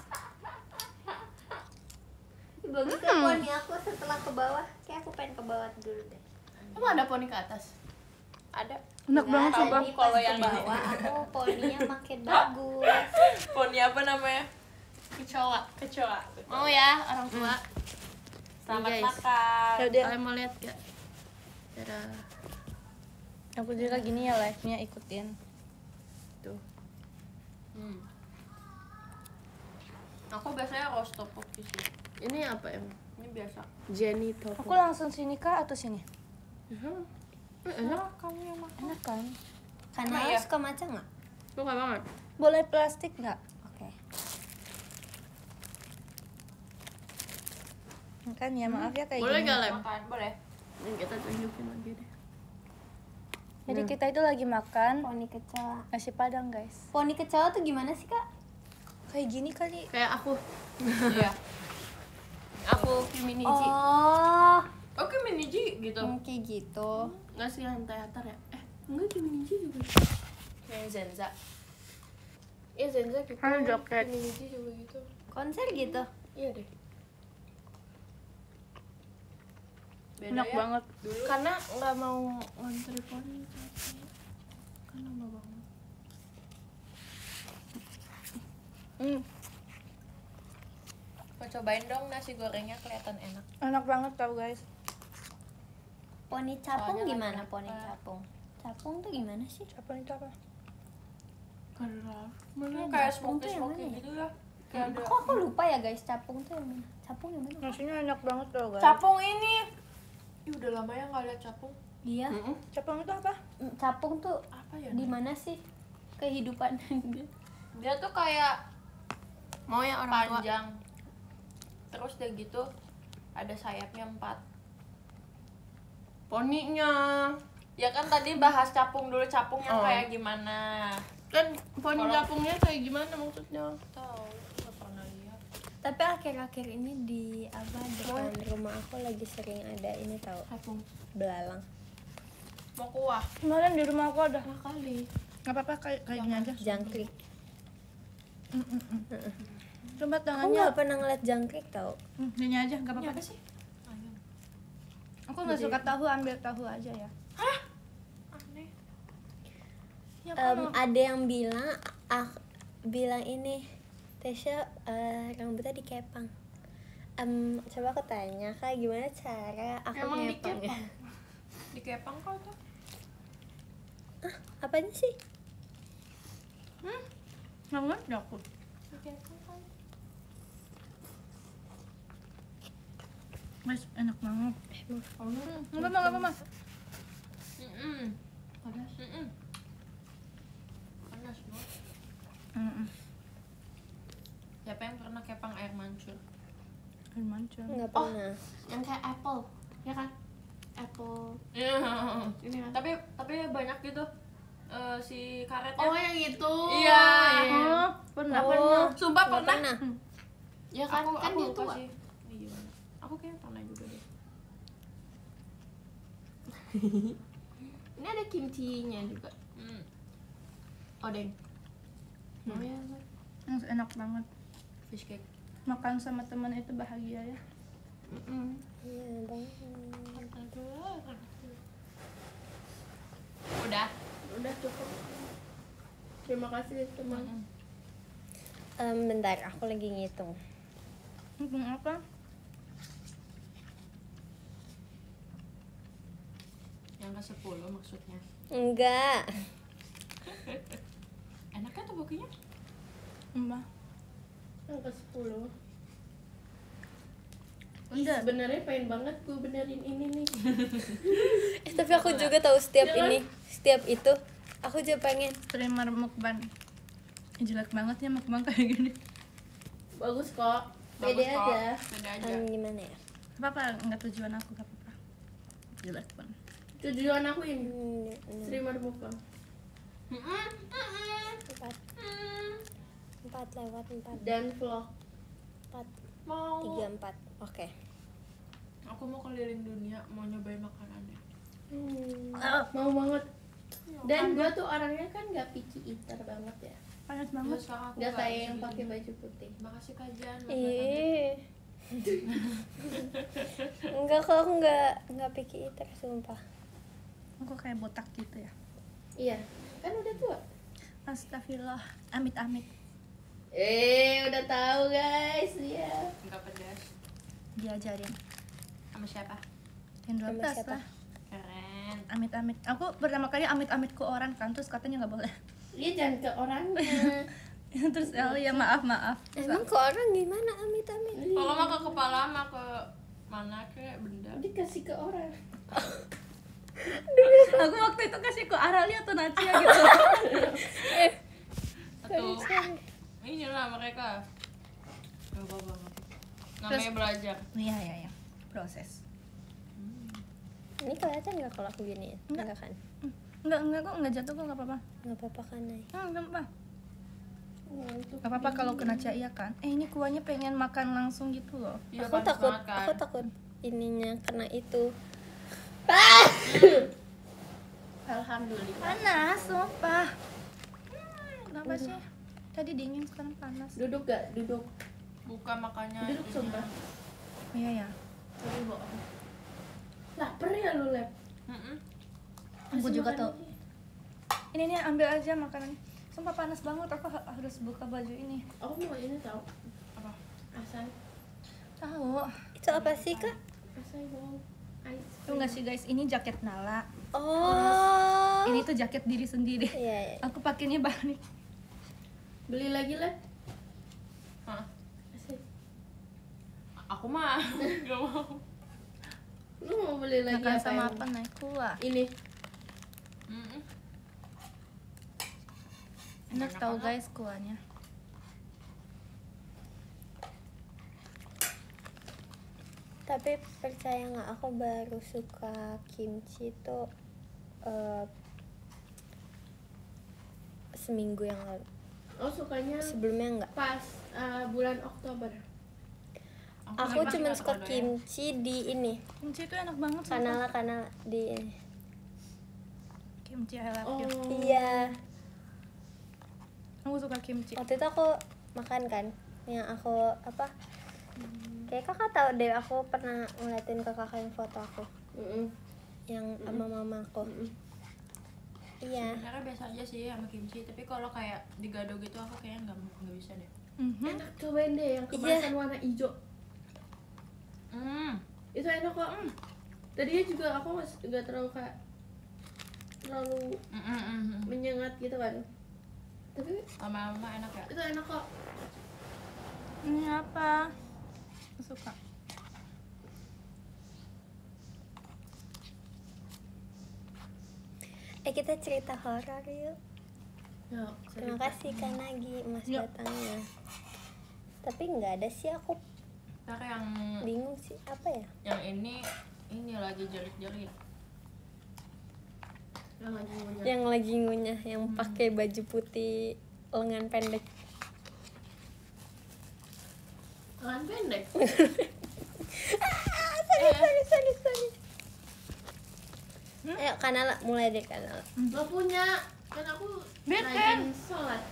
[SPEAKER 4] Bagus ya poni aku setelah ke bawah. Kayak aku pengen ke bawah dulu deh.
[SPEAKER 1] Emang ada poni ke atas?
[SPEAKER 2] Ada.
[SPEAKER 3] Enak banget coba.
[SPEAKER 4] Tadi
[SPEAKER 2] Kalau
[SPEAKER 4] pas
[SPEAKER 2] yang
[SPEAKER 4] ke bawah aku poninya makin bagus.
[SPEAKER 2] Poni apa namanya?
[SPEAKER 1] Kecoa.
[SPEAKER 2] Kecoa.
[SPEAKER 1] Mau ya orang tua?
[SPEAKER 2] Selamat
[SPEAKER 1] Nih, guys.
[SPEAKER 2] makan.
[SPEAKER 3] Ya udah.
[SPEAKER 1] Kalian mau lihat gak? Dadah.
[SPEAKER 3] Aku juga gini ya live-nya ikutin.
[SPEAKER 2] Tuh. Aku biasanya roast tteokbokki sih.
[SPEAKER 1] Ini apa yang?
[SPEAKER 2] Ini biasa.
[SPEAKER 1] Jenny
[SPEAKER 3] Aku
[SPEAKER 1] Toko.
[SPEAKER 3] langsung sini kah atau sini?
[SPEAKER 1] Enak.
[SPEAKER 2] Kamu yang makan.
[SPEAKER 3] Enak kan?
[SPEAKER 4] Karena
[SPEAKER 2] Emang
[SPEAKER 4] aku
[SPEAKER 2] iya?
[SPEAKER 4] suka maca nggak?
[SPEAKER 1] Suka banget.
[SPEAKER 3] Boleh plastik nggak?
[SPEAKER 4] Oke.
[SPEAKER 3] Kan ya maaf ya kayak
[SPEAKER 1] Boleh
[SPEAKER 3] gini.
[SPEAKER 1] gak Lem?
[SPEAKER 2] Makan, boleh.
[SPEAKER 1] Yang kita tunjukin lagi deh.
[SPEAKER 3] Jadi kita itu lagi makan
[SPEAKER 4] Poni kecoa.
[SPEAKER 3] nasi padang guys.
[SPEAKER 4] Poni kecoa tuh gimana sih kak?
[SPEAKER 3] Kayak gini kali.
[SPEAKER 1] Kayak aku.
[SPEAKER 2] Iya.
[SPEAKER 1] Aku Kimi Niji.
[SPEAKER 4] Oh,
[SPEAKER 2] Oke, miniji gitu.
[SPEAKER 4] kayak gitu.
[SPEAKER 1] Nggak sih yang teater ya? Enggak Kimi Niji juga.
[SPEAKER 2] Kayak Zenza. Iya Zenza gitu.
[SPEAKER 3] Ada joket.
[SPEAKER 2] Miniji juga gitu.
[SPEAKER 4] Konser gitu.
[SPEAKER 2] Iya deh. Beda
[SPEAKER 3] Enak
[SPEAKER 2] ya?
[SPEAKER 3] banget.
[SPEAKER 2] Dulu
[SPEAKER 1] Karena nggak mau ngantri poni. Kan lama banget.
[SPEAKER 2] mau cobain dong nasi gorengnya kelihatan enak.
[SPEAKER 3] Enak banget tau guys.
[SPEAKER 4] Poni capung
[SPEAKER 2] Soalnya
[SPEAKER 4] gimana
[SPEAKER 2] lagi
[SPEAKER 4] poni
[SPEAKER 2] apa?
[SPEAKER 4] capung? Capung tuh gimana sih?
[SPEAKER 3] Apa itu apa?
[SPEAKER 1] Karena
[SPEAKER 2] Kayak
[SPEAKER 4] Capung tuh yang
[SPEAKER 2] smoky
[SPEAKER 4] mana ya?
[SPEAKER 2] gitu ya. Kayak ada.
[SPEAKER 4] Kok aku lupa ya guys, capung tuh yang mana? Capung yang mana?
[SPEAKER 3] Nasinya enak banget tau guys.
[SPEAKER 2] Capung ini. Ih, udah lama ya nggak lihat capung.
[SPEAKER 4] Iya.
[SPEAKER 3] Capung itu apa?
[SPEAKER 4] Capung tuh
[SPEAKER 2] Apa ya?
[SPEAKER 4] di mana sih kehidupan dia?
[SPEAKER 2] Dia tuh kayak
[SPEAKER 1] Mau yang orang tua.
[SPEAKER 2] panjang. Terus udah gitu ada sayapnya 4.
[SPEAKER 1] Poninya.
[SPEAKER 2] Ya kan tadi bahas capung dulu, capung yang
[SPEAKER 1] Oh.
[SPEAKER 2] kayak gimana?
[SPEAKER 1] Kan poni
[SPEAKER 2] Kalau-
[SPEAKER 1] capungnya kayak gimana maksudnya?
[SPEAKER 2] Tahu, nggak pernah lihat.
[SPEAKER 4] Tapi akhir-akhir ini di depan rumah aku lagi sering ada ini tahu
[SPEAKER 1] Capung.
[SPEAKER 4] belalang.
[SPEAKER 2] Mau kuah?
[SPEAKER 3] Kemarin di rumah aku ada.
[SPEAKER 1] Kali.
[SPEAKER 3] Nggak apa-apa, kayak gini aja.
[SPEAKER 4] Jangkrik.
[SPEAKER 3] Coba
[SPEAKER 4] Aku
[SPEAKER 3] tangannya.
[SPEAKER 4] nggak pernah ngeliat jangkrik tahu.
[SPEAKER 3] Gini aja, nggak apa-apa.
[SPEAKER 2] sih? Ayam.
[SPEAKER 3] Aku nggak suka tahu, ambil tahu aja ya.
[SPEAKER 2] Aneh.
[SPEAKER 3] Ya kan,
[SPEAKER 4] Ada yang bilang ini Tesya rambutnya dikepang. Coba aku tanya kak gimana cara aku
[SPEAKER 1] Emang
[SPEAKER 4] ngepang ya?
[SPEAKER 2] Dikepang kok tuh.
[SPEAKER 4] Apanya sih?
[SPEAKER 3] nggak ngerti aku.
[SPEAKER 2] Dikepang kan.
[SPEAKER 3] Mas, enak banget. Nggak apa-apa.
[SPEAKER 2] Panas. Panas banget. Siapa yang pernah kepang air mancur?
[SPEAKER 3] Air mancur.
[SPEAKER 4] Nggak pernah.
[SPEAKER 1] Yang kayak apple, ya kan? Apple.
[SPEAKER 2] Iya.
[SPEAKER 1] Ini kan.
[SPEAKER 2] Tapi banyak gitu si karetnya.
[SPEAKER 1] Oh yang itu.
[SPEAKER 2] Iya.
[SPEAKER 3] Oh, pernah.
[SPEAKER 4] Oh,
[SPEAKER 2] Sumpah
[SPEAKER 4] nggak
[SPEAKER 2] pernah.
[SPEAKER 1] Ya kan, kan dia tua.
[SPEAKER 2] kasih. Iya. Aku kayaknya pernah juga deh.
[SPEAKER 1] Ini ada kimchinya juga. Odeng. Mau ya?
[SPEAKER 3] Enak banget.
[SPEAKER 2] Fish cake.
[SPEAKER 3] Makan sama teman itu bahagia ya.
[SPEAKER 4] Iya bang.
[SPEAKER 2] Udah.
[SPEAKER 1] Udah cukup. Terima kasih teman.
[SPEAKER 4] Bentar, aku lagi ngitung.
[SPEAKER 3] Apa?
[SPEAKER 2] Yang ke-10 maksudnya.
[SPEAKER 4] Enggak.
[SPEAKER 2] Enak kan tuh bukunya?
[SPEAKER 3] Mbak.
[SPEAKER 1] Yang ke-10.
[SPEAKER 3] Udah.
[SPEAKER 1] Sebenarnya pengen banget gue benerin ini nih.
[SPEAKER 4] Tapi aku juga tahu setiap itu aku juga pengen.
[SPEAKER 3] Streamer mukbang. Jelek banget ya mukbang kayak gini.
[SPEAKER 1] Bagus kok.
[SPEAKER 2] Bagus
[SPEAKER 1] Pede
[SPEAKER 2] kok.
[SPEAKER 1] aja.
[SPEAKER 2] Beda aja.
[SPEAKER 4] Gimana ya?
[SPEAKER 3] Apa nggak tujuan aku, gak apa-apa. Jelek banget.
[SPEAKER 1] Tujuan aku ini.
[SPEAKER 4] Hmm,
[SPEAKER 1] Streamer mukbang.
[SPEAKER 4] 4 lewat 4
[SPEAKER 1] Dan vlog.
[SPEAKER 4] 4
[SPEAKER 2] Mau.
[SPEAKER 4] 3 4. Oke.
[SPEAKER 2] Aku mau keliling dunia, mau nyobain makanannya.
[SPEAKER 1] Mau banget. Dan gue tuh orangnya kan gak picky eater banget ya.
[SPEAKER 3] Panas banget.
[SPEAKER 2] Terus sekarang aku
[SPEAKER 1] Gak kayak
[SPEAKER 2] bisa
[SPEAKER 1] yang
[SPEAKER 2] gini.
[SPEAKER 1] pakai baju putih.
[SPEAKER 2] Makasih kajian.
[SPEAKER 4] Enggak kok aku enggak picky eater sumpah.
[SPEAKER 3] Aku kayak botak gitu ya.
[SPEAKER 1] Iya. Kan udah tua.
[SPEAKER 3] Astagfirullah. Amit-amit.
[SPEAKER 1] Udah tahu guys. Iya.
[SPEAKER 2] Enggak pedas.
[SPEAKER 3] Diajarin.
[SPEAKER 2] Sama siapa?
[SPEAKER 3] Yang 12
[SPEAKER 4] Sama siapa?
[SPEAKER 3] lah.
[SPEAKER 2] Keren.
[SPEAKER 3] Amit-amit. Aku pertama kali amit-amit ke orang kan, terus katanya nggak boleh.
[SPEAKER 1] Iya jangan ke orangnya.
[SPEAKER 3] Terus oh ya maaf.
[SPEAKER 4] Emang ke orang gimana amit-amit?
[SPEAKER 2] Kalau mah ke kepala mah ke mana kayak benda.
[SPEAKER 1] Dikasih ke orang.
[SPEAKER 3] Aku waktu itu kasih ke Arali atau Nacia gitu.
[SPEAKER 2] Atau inilah mereka. Gak apa-apa. Namanya belajar.
[SPEAKER 3] Iya. Proses.
[SPEAKER 4] Ini kelihatan nggak kalau aku gini? Enggak kan?
[SPEAKER 3] Enggak kok, enggak jatuh kok, enggak apa-apa.
[SPEAKER 4] Nggak apa-apa kan Nay?
[SPEAKER 3] Enggak apa-apa. Enggak apa-apa kalau kena Cia iya kan. Ini kuahnya pengen makan langsung gitu loh.
[SPEAKER 2] Iya,
[SPEAKER 4] Aku
[SPEAKER 2] panas
[SPEAKER 4] takut
[SPEAKER 2] banget kan.
[SPEAKER 4] aku takut ininya kena itu.
[SPEAKER 1] Alhamdulillah.
[SPEAKER 3] Panas, sumpah. Kenapa sih? Tadi dingin, sekarang panas.
[SPEAKER 1] Duduk gak? Duduk.
[SPEAKER 2] Buka makanya.
[SPEAKER 1] Duduk sumpah.
[SPEAKER 3] Iya ya.
[SPEAKER 1] Tapi bohong. Lapar ya lu, Lep?
[SPEAKER 3] Aku
[SPEAKER 1] Kasih
[SPEAKER 3] juga
[SPEAKER 1] makan
[SPEAKER 3] tuh.
[SPEAKER 1] lagi.
[SPEAKER 3] Ini ambil aja makanan. Sumpah panas banget, aku harus buka baju ini.
[SPEAKER 1] Aku mau ini tahu.
[SPEAKER 2] Apa?
[SPEAKER 1] Asal.
[SPEAKER 3] Tahu.
[SPEAKER 4] Itu apa sih kak?
[SPEAKER 1] Asal dong. Ice.
[SPEAKER 3] Tuh nggak sih guys, ini jaket Nala.
[SPEAKER 4] Oh.
[SPEAKER 3] Ini tuh jaket diri sendiri.
[SPEAKER 4] Iya.
[SPEAKER 3] Aku pakainya balik.
[SPEAKER 1] Beli lagi, Lep?
[SPEAKER 2] Hah?
[SPEAKER 1] Asal.
[SPEAKER 2] Aku mah gak mau.
[SPEAKER 1] Lu mau beli lagi
[SPEAKER 3] Makan
[SPEAKER 1] apa
[SPEAKER 3] sama
[SPEAKER 1] yang
[SPEAKER 3] apa nih? Kuah.
[SPEAKER 1] ini?
[SPEAKER 3] Enak tahu guys kuahnya.
[SPEAKER 4] Tapi percaya nggak, aku baru suka kimchi tuh seminggu yang lalu.
[SPEAKER 1] Oh sukanya
[SPEAKER 4] Sebelumnya nggak.
[SPEAKER 1] pas bulan Oktober.
[SPEAKER 4] Aku cuma suka kimchi di ini,
[SPEAKER 3] Kimchi itu enak banget sumpah.
[SPEAKER 4] kanal di ini.
[SPEAKER 3] Kimchi I love
[SPEAKER 1] Oh
[SPEAKER 3] you.
[SPEAKER 4] Iya,
[SPEAKER 3] Aku suka kimchi.
[SPEAKER 4] waktu itu aku makan kan, yang aku apa? Kayak kakak tahu deh, aku pernah ngeliatin ke kakak yang foto aku, yang sama mama aku. Iya.
[SPEAKER 2] Sebenarnya biasa aja sih sama kimchi, tapi kalau kayak digado gitu aku kayaknya nggak bisa deh.
[SPEAKER 1] enak, cobain deh yang kemasan warna hijau. Itu enak kok. Tadinya juga aku nggak terlalu kayak terlalu menyengat gitu kan, tapi
[SPEAKER 2] Lama-lama enak ya.
[SPEAKER 1] itu enak kok.
[SPEAKER 3] Ini apa? Aku suka.
[SPEAKER 4] Kita cerita horor yuk.
[SPEAKER 1] Ya,
[SPEAKER 4] Terima kasih Kak Nagi, Mas
[SPEAKER 3] Yuk.
[SPEAKER 4] Batangnya. Tapi nggak ada sih, aku
[SPEAKER 2] Ntar yang
[SPEAKER 4] bingung sih apa ya.
[SPEAKER 2] ini lagi jerit-jerit.
[SPEAKER 4] Yang lagi ngunyah, yang pakai baju putih lengan pendek.
[SPEAKER 1] lengan pendek.
[SPEAKER 4] Sorry. Ayo Kanala, mulai deh Kanala.
[SPEAKER 1] Gak punya, kan aku
[SPEAKER 3] Bete.
[SPEAKER 1] naikin sholat.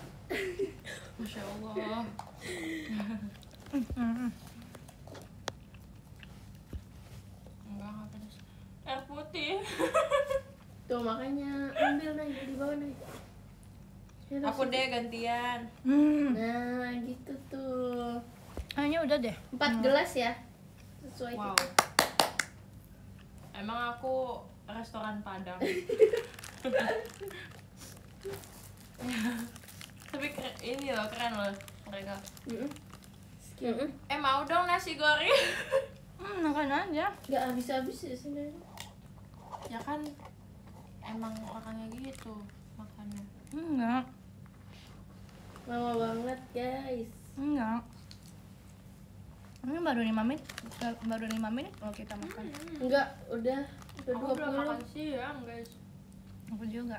[SPEAKER 2] Masya Allah. Enggak pedas. Air putih.
[SPEAKER 1] Tuh makanya ambil nih di bawah nih. Ya,
[SPEAKER 2] Aku
[SPEAKER 1] terus-
[SPEAKER 2] deh gantian.
[SPEAKER 1] Nah gitu tuh.
[SPEAKER 3] Kayaknya udah deh.
[SPEAKER 1] 4 gelas ya. Sesuai
[SPEAKER 2] Wow.
[SPEAKER 1] kita.
[SPEAKER 2] Emang aku restoran Padang. Tapi ini loh keren loh mereka. Mau dong nasi goreng.
[SPEAKER 3] Makan aja.
[SPEAKER 1] Gak habis-habis ya sebenarnya.
[SPEAKER 2] Ya kan emang orangnya gitu makannya.
[SPEAKER 3] Enggak.
[SPEAKER 1] Lama banget guys.
[SPEAKER 3] Enggak. Ini baru 5 menit. Baru 5 menit kalau kita makan.
[SPEAKER 1] Enggak, udah
[SPEAKER 2] Aku belum
[SPEAKER 1] 20.
[SPEAKER 2] makan siang guys.
[SPEAKER 3] Aku juga.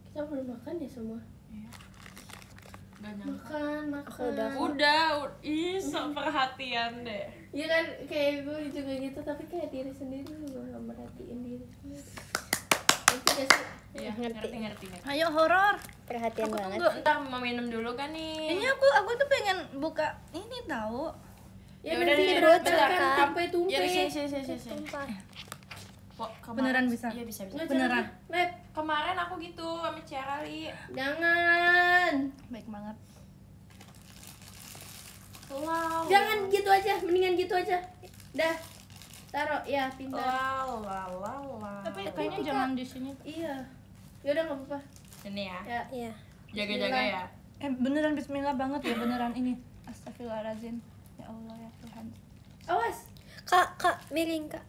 [SPEAKER 1] Kita belum makan ya semua.
[SPEAKER 2] Iya. Gak nyangka.
[SPEAKER 1] Makan.
[SPEAKER 2] Udah, ih sok perhatian deh.
[SPEAKER 1] Iya kan kayak gue juga gitu, tapi kayak diri sendiri gue gak merhatiin diri sendiri. Itu gak sih?
[SPEAKER 2] Iya, ngerti.
[SPEAKER 3] Ayo horor.
[SPEAKER 4] Perhatian banget.
[SPEAKER 2] Ntar mau minum dulu kan nih.
[SPEAKER 3] Ini aku tuh pengen buka ini tahu.
[SPEAKER 1] Ya,
[SPEAKER 2] Ya udah
[SPEAKER 1] nanti
[SPEAKER 2] deh,
[SPEAKER 1] dibocorkan
[SPEAKER 4] silakan.
[SPEAKER 1] sampai tumpah.
[SPEAKER 2] Ya sini.
[SPEAKER 4] Sumpah.
[SPEAKER 3] Beneran bisa?
[SPEAKER 2] Iya bisa.
[SPEAKER 1] Nggak,
[SPEAKER 3] Beneran.
[SPEAKER 1] jangan. Lep,
[SPEAKER 2] Kemarin aku gitu sama Ciarali.
[SPEAKER 1] jangan.
[SPEAKER 3] Baik banget.
[SPEAKER 2] Wow.
[SPEAKER 1] Jangan gitu aja, mendingan gitu aja. Dah. Taruh ya, pintar.
[SPEAKER 2] Wow.
[SPEAKER 3] Tapi kayaknya jangan di sini.
[SPEAKER 1] Iya. Ya udah enggak apa-apa.
[SPEAKER 2] Ini ya.
[SPEAKER 1] Ya.
[SPEAKER 4] Iya.
[SPEAKER 2] Jaga-jaga ya.
[SPEAKER 3] Beneran bismillah banget ya, beneran ini. Astagfirullahaladzim. Ya Allah ya Tuhan.
[SPEAKER 1] Awas.
[SPEAKER 4] Kak, miring Kak.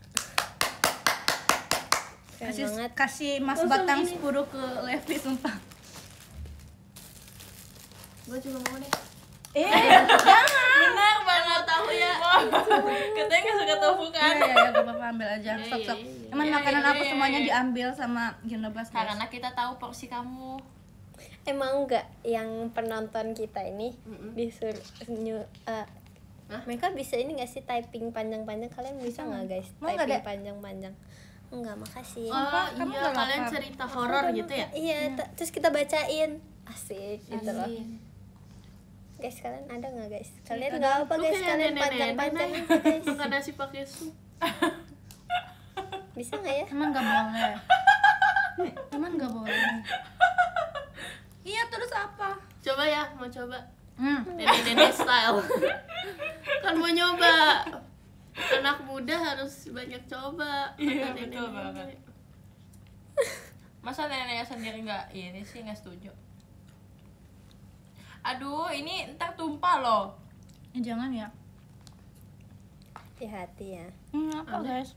[SPEAKER 4] Keren
[SPEAKER 3] Kasih,
[SPEAKER 4] banget.
[SPEAKER 3] kasih Mas
[SPEAKER 1] Langsung
[SPEAKER 3] Batang
[SPEAKER 1] ini.
[SPEAKER 3] 10 ke Levi sumpah.
[SPEAKER 1] Gue juga mau deh.
[SPEAKER 2] Benar banget tahu ya. Katanya nggak suka tofu kan?
[SPEAKER 3] Iya, gak apa-apa ambil aja. Sok-sok. Emang
[SPEAKER 2] Iya,
[SPEAKER 3] makanan
[SPEAKER 2] iya,
[SPEAKER 3] aku
[SPEAKER 2] iya,
[SPEAKER 3] semuanya
[SPEAKER 2] iya.
[SPEAKER 3] diambil sama Ginobas guys.
[SPEAKER 2] Karena kita tahu porsi kamu.
[SPEAKER 4] Emang enggak yang penonton kita ini disuruh mereka bisa ini nggak sih typing panjang-panjang? Kalian bisa nggak guys
[SPEAKER 3] Mau nggak,
[SPEAKER 4] typing
[SPEAKER 3] Dek?
[SPEAKER 4] panjang-panjang? Enggak, makasih.
[SPEAKER 1] Oh,
[SPEAKER 3] kamu
[SPEAKER 1] iya,
[SPEAKER 3] nggak
[SPEAKER 1] kalian
[SPEAKER 3] lapar?
[SPEAKER 1] cerita horor gitu ya?
[SPEAKER 4] Iya, terus kita bacain. Asik gitu loh. Guys, kalian ada nggak guys? Kalian nggak apa guys, kalian panjang-panjang aja, guys.
[SPEAKER 1] Makan nasi pakai sup.
[SPEAKER 4] Bisa nggak ya?
[SPEAKER 3] Emang gak boleh. Emang gak boleh. Iya, terus apa?
[SPEAKER 1] Coba ya, mau coba.
[SPEAKER 3] Hmm.
[SPEAKER 1] Nenek-nenek style. Kan mau nyoba. Anak muda harus banyak coba.
[SPEAKER 2] Iya,
[SPEAKER 1] Kata
[SPEAKER 2] betul
[SPEAKER 1] nenek-nenek.
[SPEAKER 2] banget. Masa neneknya sendiri nggak ini sih nggak setuju. Aduh, ini ntar tumpah loh.
[SPEAKER 3] Jangan ya.
[SPEAKER 4] hati ya.
[SPEAKER 3] Apa guys?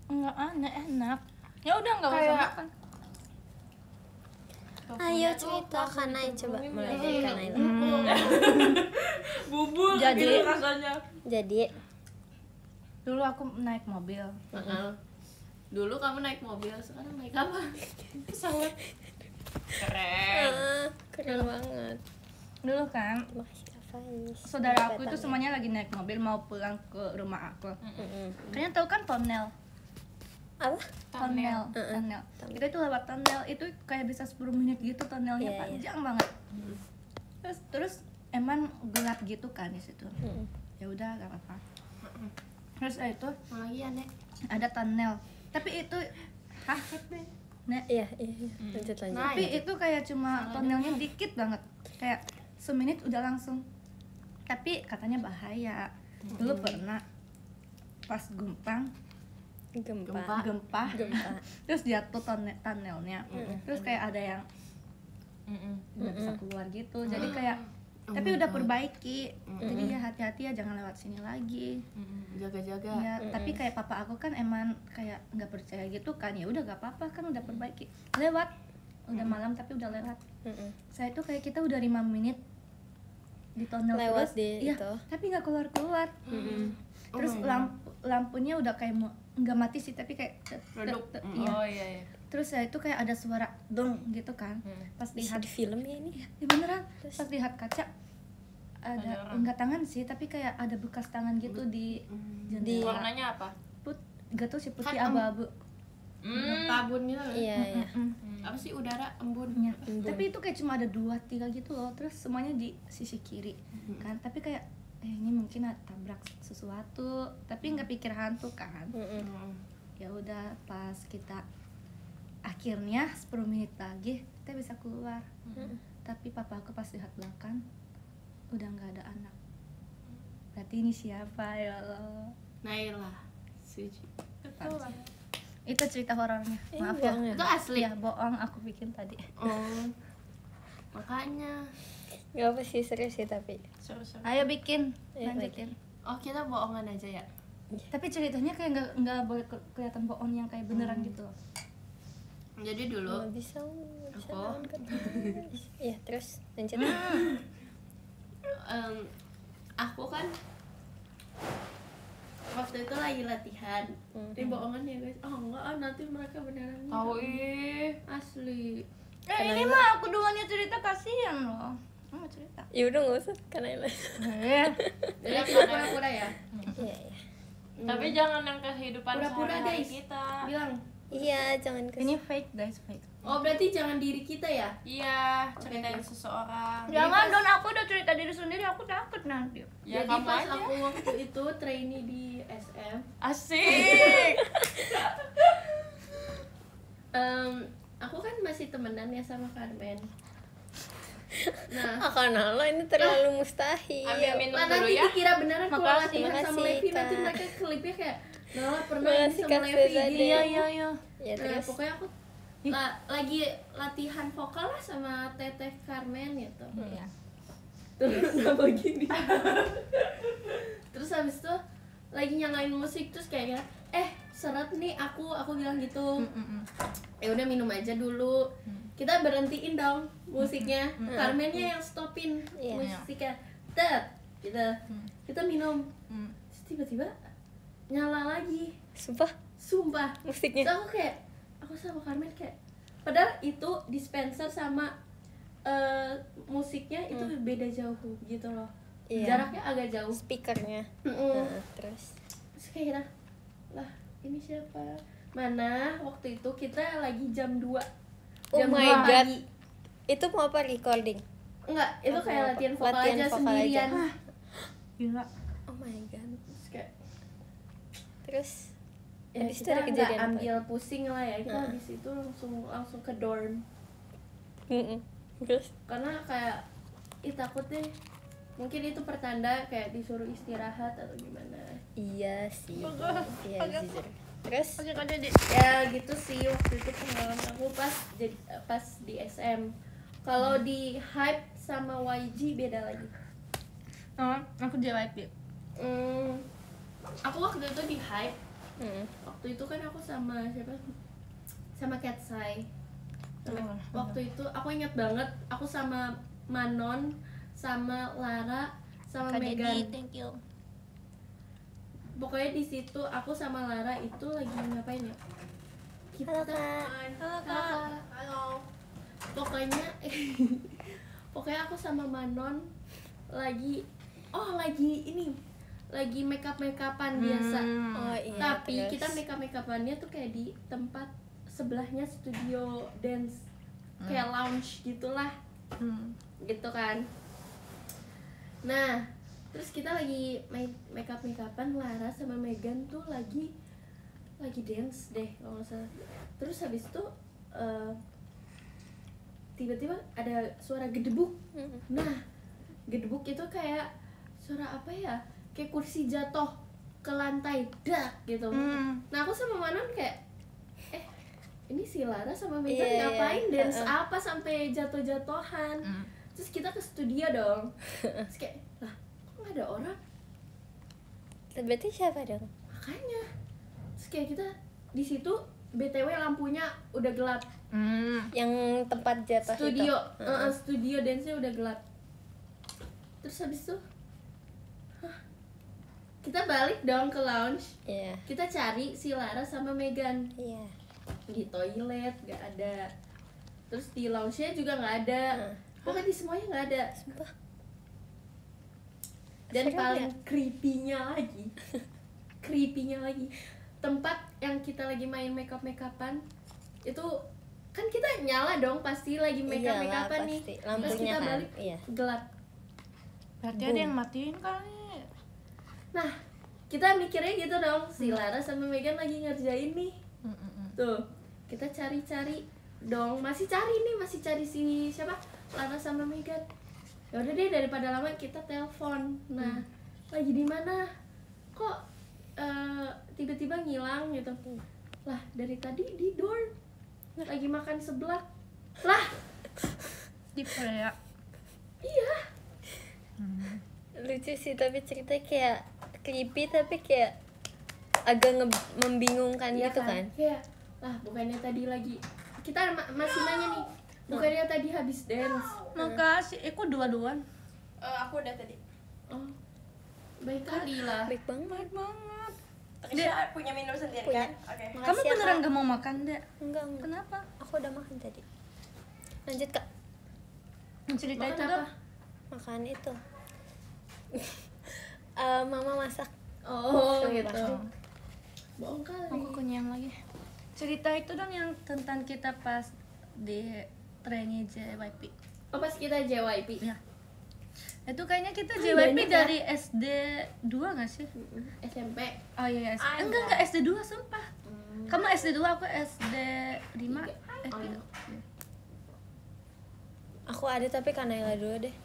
[SPEAKER 3] Enggak aneh, enak. Ya udah enggak usah
[SPEAKER 1] Kayak-
[SPEAKER 3] makan.
[SPEAKER 4] Ayo cerita Kanai, coba mulai dari Kanai lah.
[SPEAKER 2] Bubur
[SPEAKER 3] Jadi-
[SPEAKER 2] gitu rasanya.
[SPEAKER 4] Jadi
[SPEAKER 3] Dulu aku naik mobil.
[SPEAKER 1] Dulu kamu naik mobil, sekarang naik apa?
[SPEAKER 2] Pesawat. Keren.
[SPEAKER 4] keren banget.
[SPEAKER 3] Dulu kan
[SPEAKER 4] Makasih Kak Faiz.
[SPEAKER 3] saudara aku itu
[SPEAKER 4] Kebetulan.
[SPEAKER 3] semuanya lagi naik mobil mau pulang ke rumah aku.
[SPEAKER 4] Mm-mm.
[SPEAKER 3] Kalian tahu kan tunnel?
[SPEAKER 4] Apa?
[SPEAKER 3] Tunnel. Kita itu lewat tunnel itu kayak bisa 10 menit gitu tunnelnya,
[SPEAKER 4] Iya,
[SPEAKER 3] panjang banget. Terus emang gelap gitu kan di situ.
[SPEAKER 4] Mm-mm.
[SPEAKER 3] Ya udah gak apa-apa. Terus itu
[SPEAKER 1] Lagi ya, Nek.
[SPEAKER 3] ada tunnel. Tapi itu Nek.
[SPEAKER 4] Iya. Lanjut.
[SPEAKER 1] Nah,
[SPEAKER 3] Tapi itu kayak cuma tunnelnya dikit banget. Kayak semenit udah langsung. Tapi katanya bahaya. Dulu pernah pas
[SPEAKER 4] Gempa.
[SPEAKER 3] gempa. Terus jatuh tunnelnya. Terus kayak ada yang nggak bisa keluar gitu. Jadi kayak tapi udah perbaiki. Jadi ya hati-hati ya, jangan lewat sini lagi.
[SPEAKER 1] Jaga-jaga.
[SPEAKER 3] Ya, tapi kayak papa aku kan emang kayak nggak percaya gitu kan. Ya udah gak apa-apa kan udah perbaiki. Lewat. Udah malam tapi udah lewat.
[SPEAKER 4] Mm-mm.
[SPEAKER 3] Saya itu kayak kita udah 5 menit di tunnel
[SPEAKER 4] Lewat
[SPEAKER 3] terus.
[SPEAKER 4] di
[SPEAKER 3] Iya,
[SPEAKER 4] itu.
[SPEAKER 3] tapi nggak keluar-keluar. Terus lampunya udah kayak nggak mati sih, tapi kayak
[SPEAKER 2] Redup.
[SPEAKER 3] iya.
[SPEAKER 2] Oh iya.
[SPEAKER 3] Terus saya itu kayak ada suara dong gitu kan. Pas
[SPEAKER 4] Bisa
[SPEAKER 3] lihat
[SPEAKER 4] di film ya ini.
[SPEAKER 3] ya beneran. Pas lihat kaca ada enggak tangan sih, tapi kayak ada bekas tangan gitu di jendela.
[SPEAKER 2] Warnanya apa?
[SPEAKER 3] Gak tau sih, putih
[SPEAKER 1] Kan
[SPEAKER 3] abu-abu.
[SPEAKER 1] Tabun gitu.
[SPEAKER 4] Iya.
[SPEAKER 1] Apa sih udara embun?
[SPEAKER 3] Ya. Tapi itu kayak cuma ada 2-3 gitu loh. Terus semuanya di sisi kiri kan. Tapi kayak ini mungkin tabrak sesuatu, tapi nggak pikir hantu kan. Ya udah pas kita akhirnya 10 menit lagi kita bisa keluar. Tapi papa aku pas lihat belakang udah nggak ada anak. Berarti ini siapa ya Allah?
[SPEAKER 1] Naila. Suci.
[SPEAKER 3] Itu cerita horornya. Maaf ya.
[SPEAKER 4] bohong ya?
[SPEAKER 1] Itu asli.
[SPEAKER 3] Ya bohong, aku bikin tadi.
[SPEAKER 1] Oh. Makanya.
[SPEAKER 4] Gak apa sih, serius sih tapi.
[SPEAKER 2] Seru-seru.
[SPEAKER 3] Ayo bikin,
[SPEAKER 4] Ya,
[SPEAKER 3] lanjutin.
[SPEAKER 1] Oh, kita bohongan aja ya.
[SPEAKER 3] Tapi ceritanya kayak nggak boleh kelihatan bohong yang kayak beneran gitu loh.
[SPEAKER 1] Jadi dulu
[SPEAKER 4] Gak bisa.
[SPEAKER 1] Apa?
[SPEAKER 4] Iya, terus lanjut.
[SPEAKER 1] aku kan waktu itu lagi latihan. Ini bohongan ya guys. Oh enggak, nanti mereka beneran.
[SPEAKER 2] Tahu ih.
[SPEAKER 1] Asli.
[SPEAKER 3] Ini mah aku duluannya cerita, kasihan loh. Mau cerita.
[SPEAKER 4] Ya udah nggak usah karena ini.
[SPEAKER 1] Jadi kita pura-pura ya.
[SPEAKER 4] Iya.
[SPEAKER 2] Tapi jangan yang kehidupan
[SPEAKER 1] Pura-pura
[SPEAKER 2] sehari-hari
[SPEAKER 1] guys.
[SPEAKER 2] kita.
[SPEAKER 1] Bilang.
[SPEAKER 4] Iya, jangan ke.
[SPEAKER 3] Ini fake guys, fake.
[SPEAKER 1] Oh, berarti jangan diri kita ya?
[SPEAKER 2] Iya, ceritain seseorang.
[SPEAKER 3] Jangan Don, aku udah cerita diri sendiri, aku takut nanti.
[SPEAKER 2] Ya
[SPEAKER 1] Jadi
[SPEAKER 2] kamu
[SPEAKER 1] pas
[SPEAKER 2] aja.
[SPEAKER 1] aku waktu itu trainee di SM,
[SPEAKER 2] Asik.
[SPEAKER 1] aku kan masih temenan ya sama Carmen. Nah,
[SPEAKER 4] Karena lo ini terlalu mustahil.
[SPEAKER 2] Ambil minum
[SPEAKER 1] lah
[SPEAKER 2] dulu
[SPEAKER 1] nanti
[SPEAKER 2] ya.
[SPEAKER 1] dikira beneran kalau
[SPEAKER 3] Makasih,
[SPEAKER 1] latihan sama
[SPEAKER 4] makasih,
[SPEAKER 1] Levi, nanti
[SPEAKER 4] Kak.
[SPEAKER 1] mereka klipnya kayak Nala pernah ini
[SPEAKER 4] Makasih,
[SPEAKER 1] sama
[SPEAKER 4] Kak
[SPEAKER 1] Levi
[SPEAKER 4] Feza
[SPEAKER 1] gitu.
[SPEAKER 4] deh.
[SPEAKER 3] Iya.
[SPEAKER 4] Ya
[SPEAKER 1] Nah,
[SPEAKER 4] terus.
[SPEAKER 1] pokoknya aku lagi latihan vokal lah sama Teteh Carmen gitu.
[SPEAKER 3] Iya.
[SPEAKER 1] Terus kenapa gini? Terus habis itu lagi nyalain musik terus kayak seret nih aku bilang gitu. Ya udah minum aja dulu. Kita berhentiin dong musiknya. Carmennya yang stopin
[SPEAKER 4] Iya.
[SPEAKER 1] musiknya. Tet, gitu. Kita minum. Terus tiba-tiba nyala lagi. Sumpah.
[SPEAKER 4] Musiknya.
[SPEAKER 1] Terus aku sama Carmen kayak padahal itu dispenser sama musiknya itu beda jauh gitu loh.
[SPEAKER 4] Iya.
[SPEAKER 1] Jaraknya agak jauh.
[SPEAKER 4] Speakernya.
[SPEAKER 1] Mm-mm.
[SPEAKER 4] Nah, terus.
[SPEAKER 1] Terus kayak kita, lah ini siapa? Mana waktu itu kita lagi jam 2.
[SPEAKER 4] Oh
[SPEAKER 1] Jam
[SPEAKER 4] my
[SPEAKER 1] 2
[SPEAKER 4] God.
[SPEAKER 1] pagi.
[SPEAKER 4] Itu mau apa recording?
[SPEAKER 1] Enggak, itu kayak
[SPEAKER 4] Apa?
[SPEAKER 1] latihan vokal
[SPEAKER 4] Latihan
[SPEAKER 1] aja
[SPEAKER 4] vokal
[SPEAKER 1] sendirian.
[SPEAKER 4] aja.
[SPEAKER 3] Gila.
[SPEAKER 4] Oh my god.
[SPEAKER 1] Terus kayak
[SPEAKER 4] Terus
[SPEAKER 1] ya
[SPEAKER 4] habis itu
[SPEAKER 1] kita
[SPEAKER 4] ada
[SPEAKER 1] nggak
[SPEAKER 4] kejadian apa?
[SPEAKER 1] ambil pusing lah ya. Kita habis itu langsung ke dorm.
[SPEAKER 4] Terus
[SPEAKER 1] Karena kayak takut deh. Mungkin itu pertanda kayak disuruh istirahat atau gimana.
[SPEAKER 4] iya sih. Iya jujur. Terus
[SPEAKER 1] Ya gitu sih waktu itu pengalaman aku pas di SM. Kalau di Hype sama YG beda lagi.
[SPEAKER 3] Oh, aku jawab ya.
[SPEAKER 1] aku waktu itu di hype. Waktu itu kan aku sama siapa? Sama Katsai. Waktu itu aku ingat banget aku sama Manon, sama Lara, sama
[SPEAKER 3] Kak
[SPEAKER 1] Megan.
[SPEAKER 3] Dedi, thank you.
[SPEAKER 1] Pokoknya di situ aku sama Lara itu lagi ngapain ya? Kita
[SPEAKER 4] Halo, Kak.
[SPEAKER 1] Halo Kak. Halo. Pokoknya aku sama Manon lagi lagi makeupan biasa.
[SPEAKER 4] Oh iya.
[SPEAKER 1] Tapi
[SPEAKER 4] terus.
[SPEAKER 1] kita makeupannya tuh kayak di tempat sebelahnya studio dance, kayak lounge gitulah. Gitu kan. Nah, terus kita lagi makeupan, Lara sama Megan tuh lagi dance deh kalau nggak salah. Terus habis itu tiba-tiba ada suara gedebuk. Nah, gedebuk itu kayak suara apa ya? Kayak kursi jatuh ke lantai, dak gitu. Nah, aku sama Manon kayak ini si Lara sama Megan ngapain dance apa sampai jatuh-jatuhan. Terus kita ke studio dong. Terus kayak, lah kok gak ada orang?
[SPEAKER 4] Berarti siapa dong?
[SPEAKER 1] Makanya. Terus kayak kita di situ BTW lampunya udah gelap.
[SPEAKER 4] Yang tempat jatuh
[SPEAKER 1] Studio,
[SPEAKER 4] itu.
[SPEAKER 1] studio dance-nya udah gelap. Terus habis itu kita balik dong ke lounge.
[SPEAKER 4] Iya.
[SPEAKER 1] Kita cari si Lara sama Megan.
[SPEAKER 4] Iya.
[SPEAKER 1] Di toilet gak ada. Terus di lounge-nya juga gak ada. Pokoknya di semuanya gak ada.
[SPEAKER 4] Sumpah.
[SPEAKER 1] Dan
[SPEAKER 4] Serem
[SPEAKER 1] paling
[SPEAKER 4] ya?
[SPEAKER 1] creepy-nya lagi tempat yang kita lagi main makeupan itu kan kita nyala dong pasti lagi makeupan nih.
[SPEAKER 4] pasti.
[SPEAKER 1] Terus
[SPEAKER 4] Lampunya
[SPEAKER 1] kita
[SPEAKER 4] kan,
[SPEAKER 1] balik
[SPEAKER 4] iya.
[SPEAKER 1] gelap.
[SPEAKER 2] Berarti ada yang matiin kali.
[SPEAKER 1] Nah, kita mikirnya gitu dong, si Lara sama Megan lagi ngerjain nih. Tuh, kita cari-cari dong, masih cari si siapa? Lara sama Megan. Ya udah deh, daripada lama kita telepon. Nah, lagi di mana? Kok tiba-tiba ngilang gitu? Lah, dari tadi di dorm. Lagi makan seblak. Lah,
[SPEAKER 3] Di Korea.
[SPEAKER 1] iya.
[SPEAKER 4] Lucu sih, tapi ceritanya kayak creepy tapi kayak agak membingungkan
[SPEAKER 1] Iya
[SPEAKER 4] gitu kan.
[SPEAKER 1] Kayak, lah bukannya tadi lagi kita masih nanya nih. Bukannya tadi habis dance.
[SPEAKER 3] Makasih, aku dua-duan.
[SPEAKER 2] Aku udah tadi.
[SPEAKER 1] Oh. Baik kali lah.
[SPEAKER 4] Baik banget.
[SPEAKER 3] Baik banget.
[SPEAKER 2] Dia punya minum sendiri
[SPEAKER 4] Punya.
[SPEAKER 2] kan? Oke.
[SPEAKER 3] Kamu
[SPEAKER 4] Makasih ya,
[SPEAKER 3] beneran
[SPEAKER 4] Kak.
[SPEAKER 3] gak mau makan, Dek?
[SPEAKER 4] Enggak.
[SPEAKER 3] Kenapa?
[SPEAKER 4] Aku udah makan tadi. Lanjut, Kak.
[SPEAKER 3] Cerita
[SPEAKER 1] Makan
[SPEAKER 3] itu
[SPEAKER 1] apa?
[SPEAKER 3] dong.
[SPEAKER 4] Makan itu. Mama masak.
[SPEAKER 1] Oh,
[SPEAKER 4] Sumpah.
[SPEAKER 1] gitu. Bohong kali.
[SPEAKER 3] Aku kunyang lagi. Cerita itu dong yang tentang kita pas di training JYP.
[SPEAKER 1] Oh, pas kita JYP.
[SPEAKER 3] Ya. Itu kayaknya kita
[SPEAKER 1] Ah,
[SPEAKER 3] JYP
[SPEAKER 1] banyak ya?
[SPEAKER 3] dari SD 2 gak sih?
[SPEAKER 1] SMP.
[SPEAKER 3] Oh iya,
[SPEAKER 1] Ah,
[SPEAKER 3] enggak SD 2 sumpah. Kamu SD 2, aku SD 5.
[SPEAKER 1] Oh, iya.
[SPEAKER 4] Aku ada tapi Kanela dulu deh.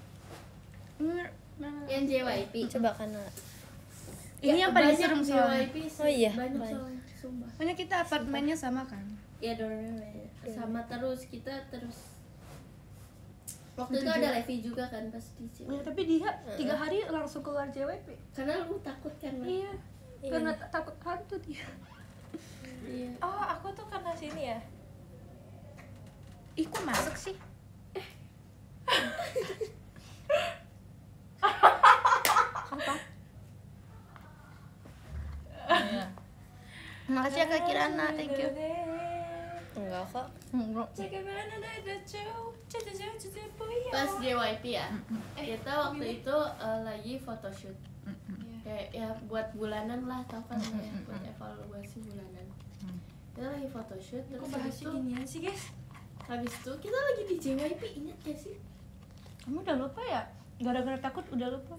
[SPEAKER 1] Yang JYP.
[SPEAKER 4] Coba Kanela.
[SPEAKER 3] Ini
[SPEAKER 1] Ya,
[SPEAKER 3] yang paling
[SPEAKER 1] banyak
[SPEAKER 3] serem soalnya.
[SPEAKER 1] JYP sih.
[SPEAKER 4] Oh iya,
[SPEAKER 1] Banyak
[SPEAKER 4] banyak.
[SPEAKER 1] soalnya, sumpah.
[SPEAKER 3] Soalnya kita apartemennya sama kan.
[SPEAKER 1] Ya, dormnya sama terus kita terus. Waktu itu ada Levi juga kan pas di sini.
[SPEAKER 3] Ya, tapi dia 3 hari langsung keluar JYP.
[SPEAKER 1] Karena lu takut kan? Mak?
[SPEAKER 3] Iya. Karena takut hantu dia.
[SPEAKER 1] Iya.
[SPEAKER 2] Oh, aku tuh karena sini ya.
[SPEAKER 3] Ih, kok masuk sih? Makasih ya Kak Kirana, thank you.
[SPEAKER 4] Enggak kok.
[SPEAKER 1] Pas JYP ya, kita waktu itu lagi photoshoot. Kayak ya buat bulanan lah, tau kan ya, buat evaluasi bulanan. Kita lagi photoshoot, terus habis itu
[SPEAKER 2] ginian sih, guys.
[SPEAKER 1] habis itu kita lagi di JYP, ingat gak sih?
[SPEAKER 3] Kamu udah lupa ya? Gara-gara takut udah lupa.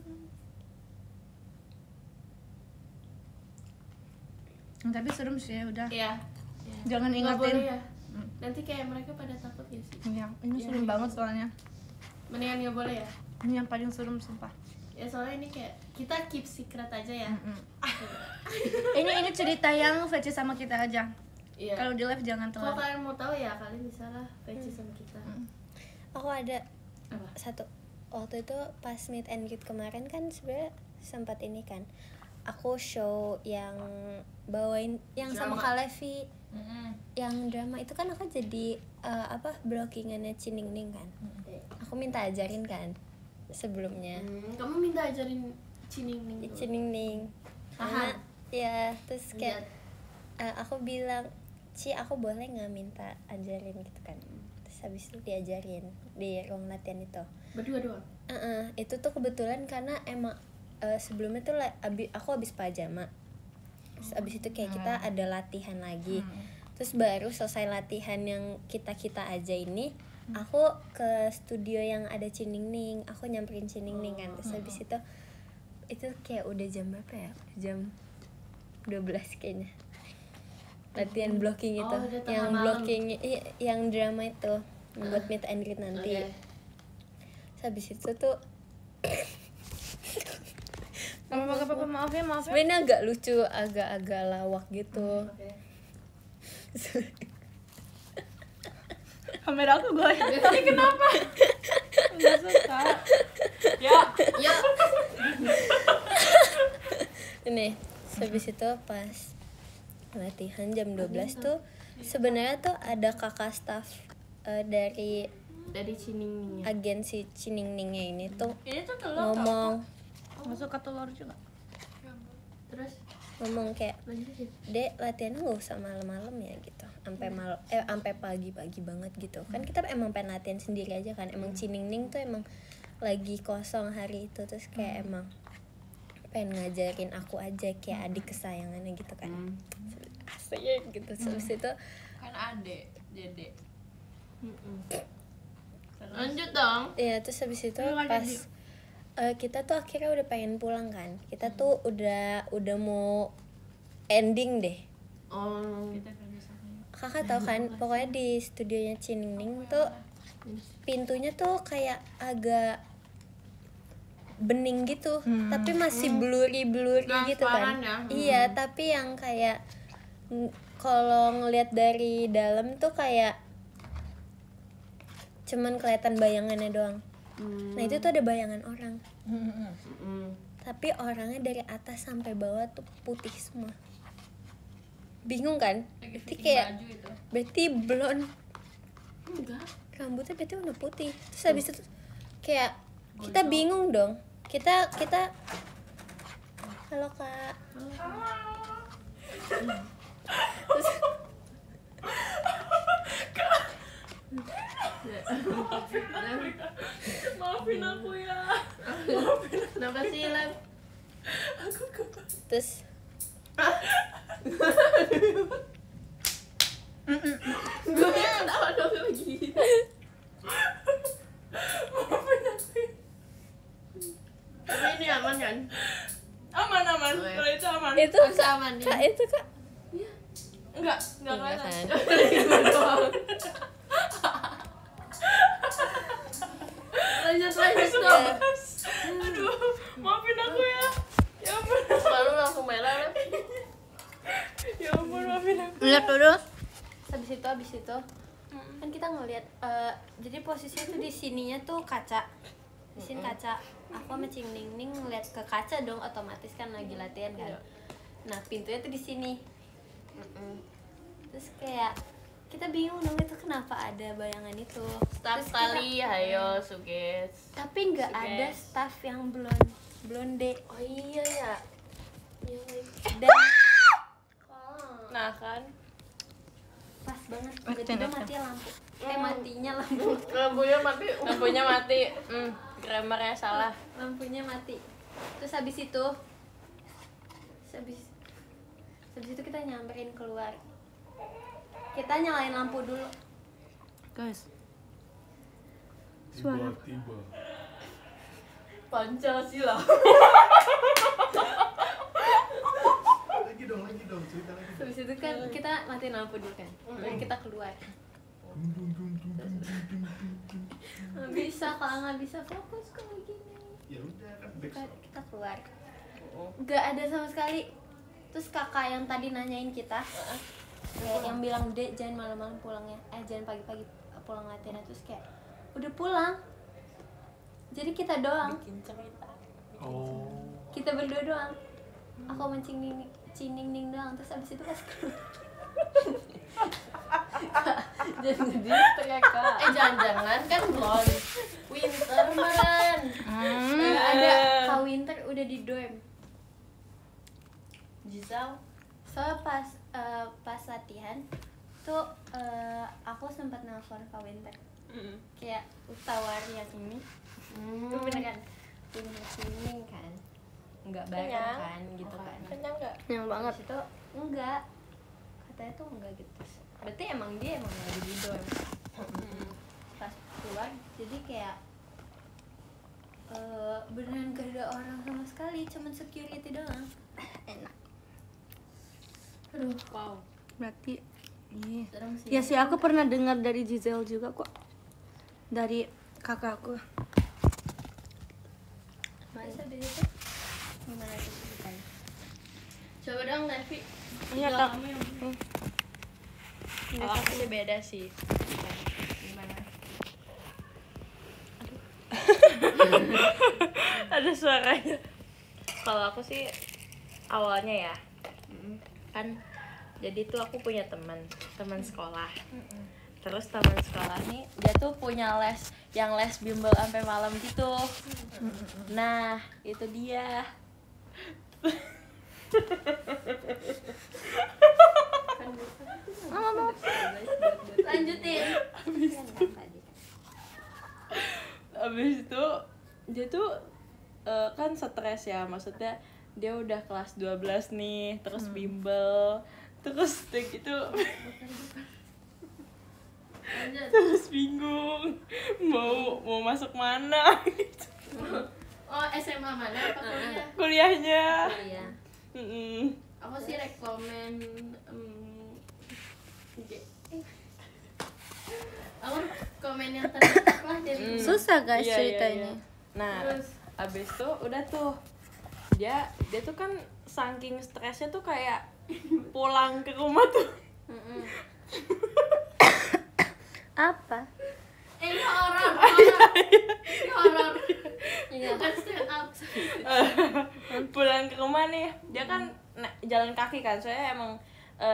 [SPEAKER 3] Tapi serem sih ya udah.
[SPEAKER 1] Iya.
[SPEAKER 3] Jangan
[SPEAKER 1] Nggak boleh
[SPEAKER 3] ingetin.
[SPEAKER 1] ya. Nanti kayak mereka pada takut ya sih.
[SPEAKER 3] Iya, ini
[SPEAKER 1] Iya.
[SPEAKER 3] serem banget soalnya.
[SPEAKER 1] Mendingan nggak boleh ya.
[SPEAKER 3] Ini yang paling serem sumpah.
[SPEAKER 1] Ya soalnya ini kayak kita keep secret aja ya.
[SPEAKER 3] Ini cerita yang VC sama kita aja.
[SPEAKER 1] Iya.
[SPEAKER 3] Kalau di live jangan
[SPEAKER 1] Kalau
[SPEAKER 3] telat.
[SPEAKER 1] kalian mau tahu ya kalian bisa lah VC sama kita.
[SPEAKER 4] Aku ada
[SPEAKER 1] Apa?
[SPEAKER 4] satu. Waktu itu pas meet and greet kemarin kan sebenarnya sempat ini kan. aku show yang bawain yang sama Kak Levi yang drama itu kan aku jadi blockingannya Ciningning kan. Aku minta ajarin kan sebelumnya.
[SPEAKER 1] Kamu minta ajarin
[SPEAKER 4] Ciningning karena ya terus kayak aku bilang aku boleh nggak minta ajarin gitu kan. Terus habis itu diajarin di ruang latihan itu
[SPEAKER 1] berdua doang.
[SPEAKER 4] Itu tuh kebetulan karena emang sebelumnya tuh aku habis pajama. Terus abis itu kayak kita ada latihan lagi. Terus baru selesai latihan yang kita aja ini, aku ke studio yang ada Ciningning. Aku nyamperin Ciningning kan. Terus abis itu kayak udah jam berapa ya? Jam 12 kayaknya. Latihan blocking itu, yang blocking yang drama itu, buat meet and greet nanti. Terus abis itu tuh
[SPEAKER 3] maaf ya.
[SPEAKER 4] sebenarnya agak lucu, agak lawak gitu.
[SPEAKER 2] Kamera aku goyang. Tapi kenapa? Enggak suka. Ya.
[SPEAKER 4] Ini habis itu pas latihan jam 12 tuh sebenarnya tuh ada kakak staff dari
[SPEAKER 1] Ciningning.
[SPEAKER 4] agensi Ciningningnya ini tuh
[SPEAKER 2] Ini tuh telur.
[SPEAKER 4] ngomong
[SPEAKER 3] Masuk ke telur juga.
[SPEAKER 1] Terus
[SPEAKER 4] ngomong kayak,
[SPEAKER 1] lanjutin.
[SPEAKER 4] Dek, latihannya nggak usah malam-malam ya gitu, sampai pagi-pagi banget gitu kan. Kita emang pengen latihan sendiri aja kan, emang Ciningning tuh emang lagi kosong hari itu. Terus kayak emang pengen ngajarin aku aja kayak adik kesayangannya gitu kan. Asik gitu. Terus itu
[SPEAKER 2] Kan adek, Dede.
[SPEAKER 1] Lanjut dong.
[SPEAKER 4] ya, terus habis itu pas kita tuh akhirnya udah pengen pulang kan. Kita tuh udah mau ending deh. Kakak tahu kan, pokoknya di studionya Ciningning tuh pintunya tuh kayak agak bening gitu, tapi masih blurry gitu kan.
[SPEAKER 1] Ya?
[SPEAKER 4] Iya, tapi yang kayak kalau ngelihat dari dalam tuh kayak cuman kelihatan bayangannya doang. Nah itu tuh ada bayangan orang, tapi orangnya dari atas sampai bawah tuh putih semua. Bingung kan? Berarti kayak berarti blonde.
[SPEAKER 1] Enggak.
[SPEAKER 4] Rambutnya berarti warna putih. Terus habis itu kayak kita bingung dong. Kita halo Kak. Terus
[SPEAKER 2] Maafin aku ya.
[SPEAKER 1] Kenapa sih, Lab?
[SPEAKER 4] terus
[SPEAKER 1] Gue ketawa dong lagi. Tapi ini aman kan?
[SPEAKER 2] Aman.
[SPEAKER 1] Oh, ya.
[SPEAKER 2] Kalau itu aman.
[SPEAKER 4] itu
[SPEAKER 1] Masa aman
[SPEAKER 4] Kak
[SPEAKER 1] nih?
[SPEAKER 4] itu Kak.
[SPEAKER 2] Enggak
[SPEAKER 4] Enggak
[SPEAKER 2] kelihatan.
[SPEAKER 4] kan?
[SPEAKER 1] Lanjut dong.
[SPEAKER 4] Ya.
[SPEAKER 2] Aduh, maafin aku ya. Ya ampun.
[SPEAKER 1] Lalu langsung merah. Lab.
[SPEAKER 2] Ya ampun, maafin aku.
[SPEAKER 3] Lihat dulu.
[SPEAKER 4] Habis itu kan kita ngelihat jadi posisinya tuh di sininya tuh kaca. Di sini kaca. Aku sama Ciningning ngeliat ke kaca dong, otomatis kan lagi latihan kan. Nah, pintunya tuh di sini. Terus kayak kita bingung dong itu kenapa ada bayangan itu.
[SPEAKER 1] Staff
[SPEAKER 4] Terus
[SPEAKER 1] kali, ayo Suges.
[SPEAKER 4] tapi nggak
[SPEAKER 1] Suges.
[SPEAKER 4] ada staff yang blonde.
[SPEAKER 1] Oh iya ya.
[SPEAKER 4] Dan
[SPEAKER 2] Nah kan.
[SPEAKER 4] pas banget tiba-tiba mati lampu. Matinya lampu.
[SPEAKER 1] Lampunya mati.
[SPEAKER 2] Lampunya mati. Grammarnya salah.
[SPEAKER 4] Lampunya mati. Terus habis itu kita nyamperin keluar. Kita nyalain lampu dulu.
[SPEAKER 3] Guys.
[SPEAKER 5] Tiba-tiba.
[SPEAKER 1] Pancasila.
[SPEAKER 5] Lagi dong, cerita lagi.
[SPEAKER 4] Habis itu kan kita matiin lampu dulu kan. Dan kita keluar. Nggak bisa, kalau nggak bisa fokus kalau gini.
[SPEAKER 5] Ya udah kan backstop.
[SPEAKER 4] Kita keluar. Nggak ada sama sekali. Terus kakak yang tadi nanyain kita, kayak yang bilang, Dek jangan malam-malam pulangnya, jangan pagi-pagi pulang latihan. Terus kayak udah pulang. Jadi kita doang.
[SPEAKER 2] Bikin cerita.
[SPEAKER 5] Oh.
[SPEAKER 4] Kita berdua doang. aku cining doang, terus abis itu pas
[SPEAKER 2] Jadi teriak Kak.
[SPEAKER 1] Jangan-jangan kan blonde winter meren.
[SPEAKER 4] nggak ada Kak Winter udah di dorm.
[SPEAKER 1] Gisel
[SPEAKER 4] Soalnya pas latihan tuh aku sempat nelfon Kak Winter kayak tawar yang ini itu beneran punya cining kan, nggak bareng
[SPEAKER 2] Kenyang.
[SPEAKER 4] kan gitu kan.
[SPEAKER 2] Kenyang nggak?
[SPEAKER 3] Yang banget.
[SPEAKER 4] Habis itu enggak, katanya tuh enggak gitu, berarti emang dia lagi di dorm. Pas keluar jadi kayak beneran gak ada orang sama sekali, cuman security doang. Enak.
[SPEAKER 1] aduh
[SPEAKER 2] Wow.
[SPEAKER 3] Berarti iya.
[SPEAKER 1] serem sih.
[SPEAKER 3] Ya sih aku pernah dengar dari Giselle juga kok. Dari kakakku.
[SPEAKER 4] Terus habis itu gimana tuh ceritanya?
[SPEAKER 1] Coba dong Nevi.
[SPEAKER 3] Iya,
[SPEAKER 1] Jual
[SPEAKER 3] Kak.
[SPEAKER 1] kamu yang
[SPEAKER 2] Kalau aku sih beda sih.
[SPEAKER 4] Gimana?
[SPEAKER 2] Ada suaranya. Kalau aku sih awalnya ya, kan jadi tuh aku punya teman sekolah. Terus teman sekolah nih dia tuh punya yang les bimbel sampai malam gitu. Nah itu dia.
[SPEAKER 1] lanjutin.
[SPEAKER 2] Abis itu dia tuh kan stres ya, maksudnya dia udah kelas 12 nih, terus bimbel, terus udah gitu
[SPEAKER 1] Lanjut.
[SPEAKER 2] terus bingung mau masuk mana gitu.
[SPEAKER 1] Oh, SMA mana apa kuliah?
[SPEAKER 2] Kuliahnya.
[SPEAKER 4] Iya.
[SPEAKER 2] Mm-mm.
[SPEAKER 1] Aku sih rekomen aku komen yang terdekat lah dari
[SPEAKER 3] Susah guys
[SPEAKER 2] Iya, iya,
[SPEAKER 3] ceritanya.
[SPEAKER 2] iya. Nah,
[SPEAKER 1] Terus?
[SPEAKER 2] abis itu udah tuh dia tuh kan saking stresnya tuh kayak pulang ke rumah tuh
[SPEAKER 3] Apa?
[SPEAKER 1] ini horor bukan stand up.
[SPEAKER 2] pulang ke rumah nih dia kan jalan kaki kan, soalnya emang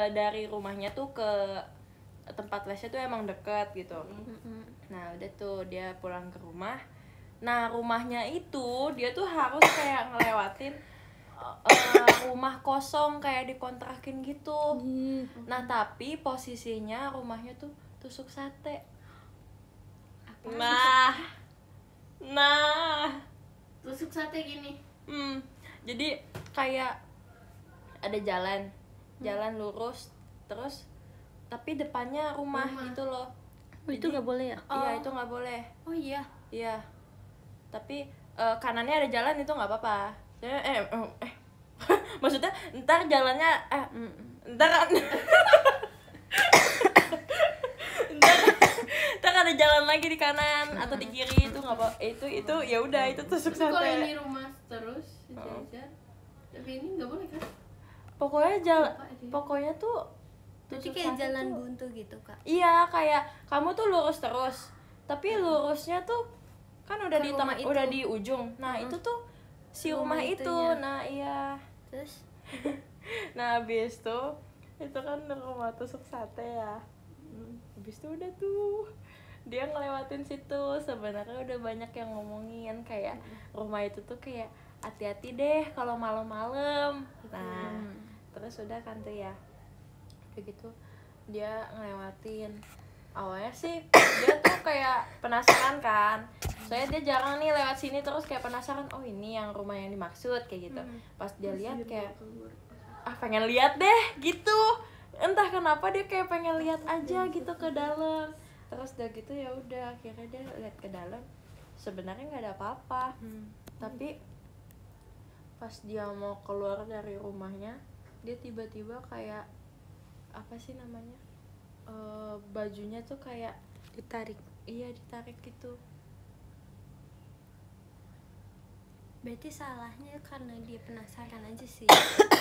[SPEAKER 2] dari rumahnya tuh ke tempat lesnya tuh emang deket gitu. Nah udah tuh dia pulang ke rumah. Nah rumahnya itu dia tuh harus kayak ngelewatin rumah kosong kayak dikontrakin gitu. Nah tapi posisinya rumahnya tuh tusuk sate. Nah
[SPEAKER 1] Tusuk sate gini.
[SPEAKER 2] jadi kayak ada jalan lurus terus tapi depannya rumah gitu loh.
[SPEAKER 3] Oh, itu nggak boleh ya?
[SPEAKER 2] Iya itu nggak boleh.
[SPEAKER 4] Oh iya.
[SPEAKER 2] Iya tapi kanannya ada jalan itu nggak apa-apa. Maksudnya ntar jalannya ntar ntar ada jalan lagi di kanan atau di kiri itu nggak apa itu ya udah itu tusuk
[SPEAKER 1] Tapi kalau
[SPEAKER 2] sate.
[SPEAKER 1] ini rumah terus sejajar, tapi ini nggak boleh kan?
[SPEAKER 2] Pokoknya tuh
[SPEAKER 4] Berarti
[SPEAKER 2] tusuk
[SPEAKER 4] kayak
[SPEAKER 2] sate
[SPEAKER 4] jalan
[SPEAKER 2] tuh-
[SPEAKER 4] buntu gitu, Kak.
[SPEAKER 2] Iya kayak kamu tuh lurus terus tapi lurusnya tuh kan udah
[SPEAKER 4] Ke rumah itu.
[SPEAKER 2] udah di ujung. Nah itu tuh si rumah itu.
[SPEAKER 4] itunya.
[SPEAKER 2] Nah iya.
[SPEAKER 4] Terus
[SPEAKER 2] Nah habis tuh itu kan rumah tusuk sate ya. Habis itu udah tuh dia ngelewatin situ. Sebenarnya udah banyak yang ngomongin kayak rumah itu tuh kayak hati-hati deh kalau malam-malam. Nah terus udah kan tuh ya kayak gitu dia ngelewatin. Awalnya sih dia tuh kayak penasaran kan, soalnya dia jarang nih lewat sini, terus kayak penasaran, oh ini yang rumah yang dimaksud kayak gitu. Pas dia lihat kayak pengen lihat deh gitu, entah kenapa dia kayak pengen lihat aja gitu ke dalam. Terus udah gitu ya udah akhirnya dia lihat ke dalam, sebenarnya nggak ada apa-apa. Tapi pas dia mau keluar dari rumahnya dia tiba-tiba kayak apa sih namanya, bajunya tuh kayak
[SPEAKER 3] Ditarik.
[SPEAKER 2] iya ditarik gitu.
[SPEAKER 4] berarti salahnya karena dia penasaran aja sih.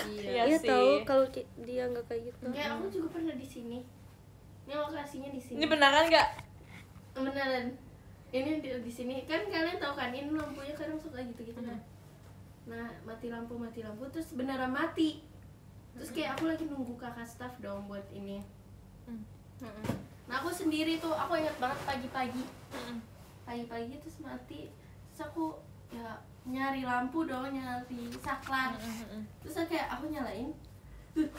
[SPEAKER 2] Iya
[SPEAKER 3] Iya
[SPEAKER 2] sih.
[SPEAKER 3] tahu kalau dia nggak kayak gitu.
[SPEAKER 1] Kayak aku juga pernah di sini. Ini lokasinya di sini.
[SPEAKER 2] Ini beneran nggak?
[SPEAKER 1] Beneran. Ini di sini kan kalian tahu kan ini lampunya kadang suka gitu-gitu kan. Nah mati lampu terus beneran mati. Terus kayak aku lagi nunggu kakak staff dong buat ini. Nah aku sendiri tuh, aku ingat banget pagi-pagi terus mati. Terus aku ya nyari lampu dong, nyari saklar. Terus kayak aku nyalain, terus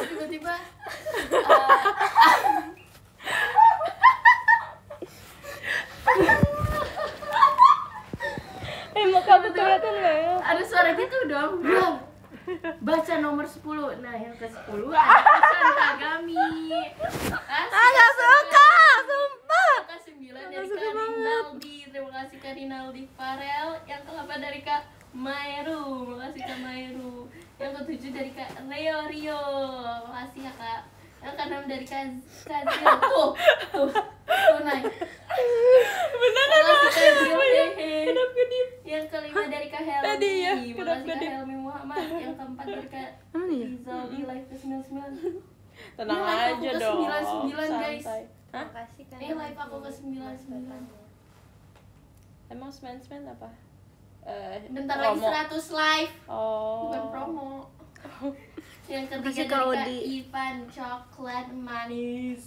[SPEAKER 1] tiba-tiba
[SPEAKER 3] muka aku kelihatan nggak ya?
[SPEAKER 1] ada suara gitu dong, bro. Baca nomor 10. Nah yang ke-10 ada pesan Kagami.
[SPEAKER 3] Nggak suka, sumpah.
[SPEAKER 1] Yang ke-9 dari Kak Rinaldi. Terima kasih Kak Rinaldi Farel. Yang ke-8 dari Kak Maeru. Makasih Kak Maeru. Yang ke-7 dari Kak Rio. Makasih ya Kak. Yang ke-6 dari Kak Zil. Tuh naik. Beneran makasih Kak Zil. Yang ke-5 dari Kak Helmi. Makasih Kak Helmi Muhammad. Yang ke-4 dari Kak Rizal di live ke-99.
[SPEAKER 2] Tenang
[SPEAKER 1] Ini live
[SPEAKER 2] aja
[SPEAKER 1] aku
[SPEAKER 2] dong.
[SPEAKER 1] ke-99 guys.
[SPEAKER 2] Santai. Hah?
[SPEAKER 4] Makasih kan.
[SPEAKER 1] Ini live aku ke-99.
[SPEAKER 2] Emang semen apa?
[SPEAKER 1] Bentar lagi
[SPEAKER 2] promo.
[SPEAKER 1] 100 live.
[SPEAKER 2] Oh.
[SPEAKER 1] Bukan promo. Yang
[SPEAKER 3] Makasih,
[SPEAKER 1] ketiga
[SPEAKER 3] Kak
[SPEAKER 1] dari Kak
[SPEAKER 3] Odi.
[SPEAKER 1] Ivan coklat manis.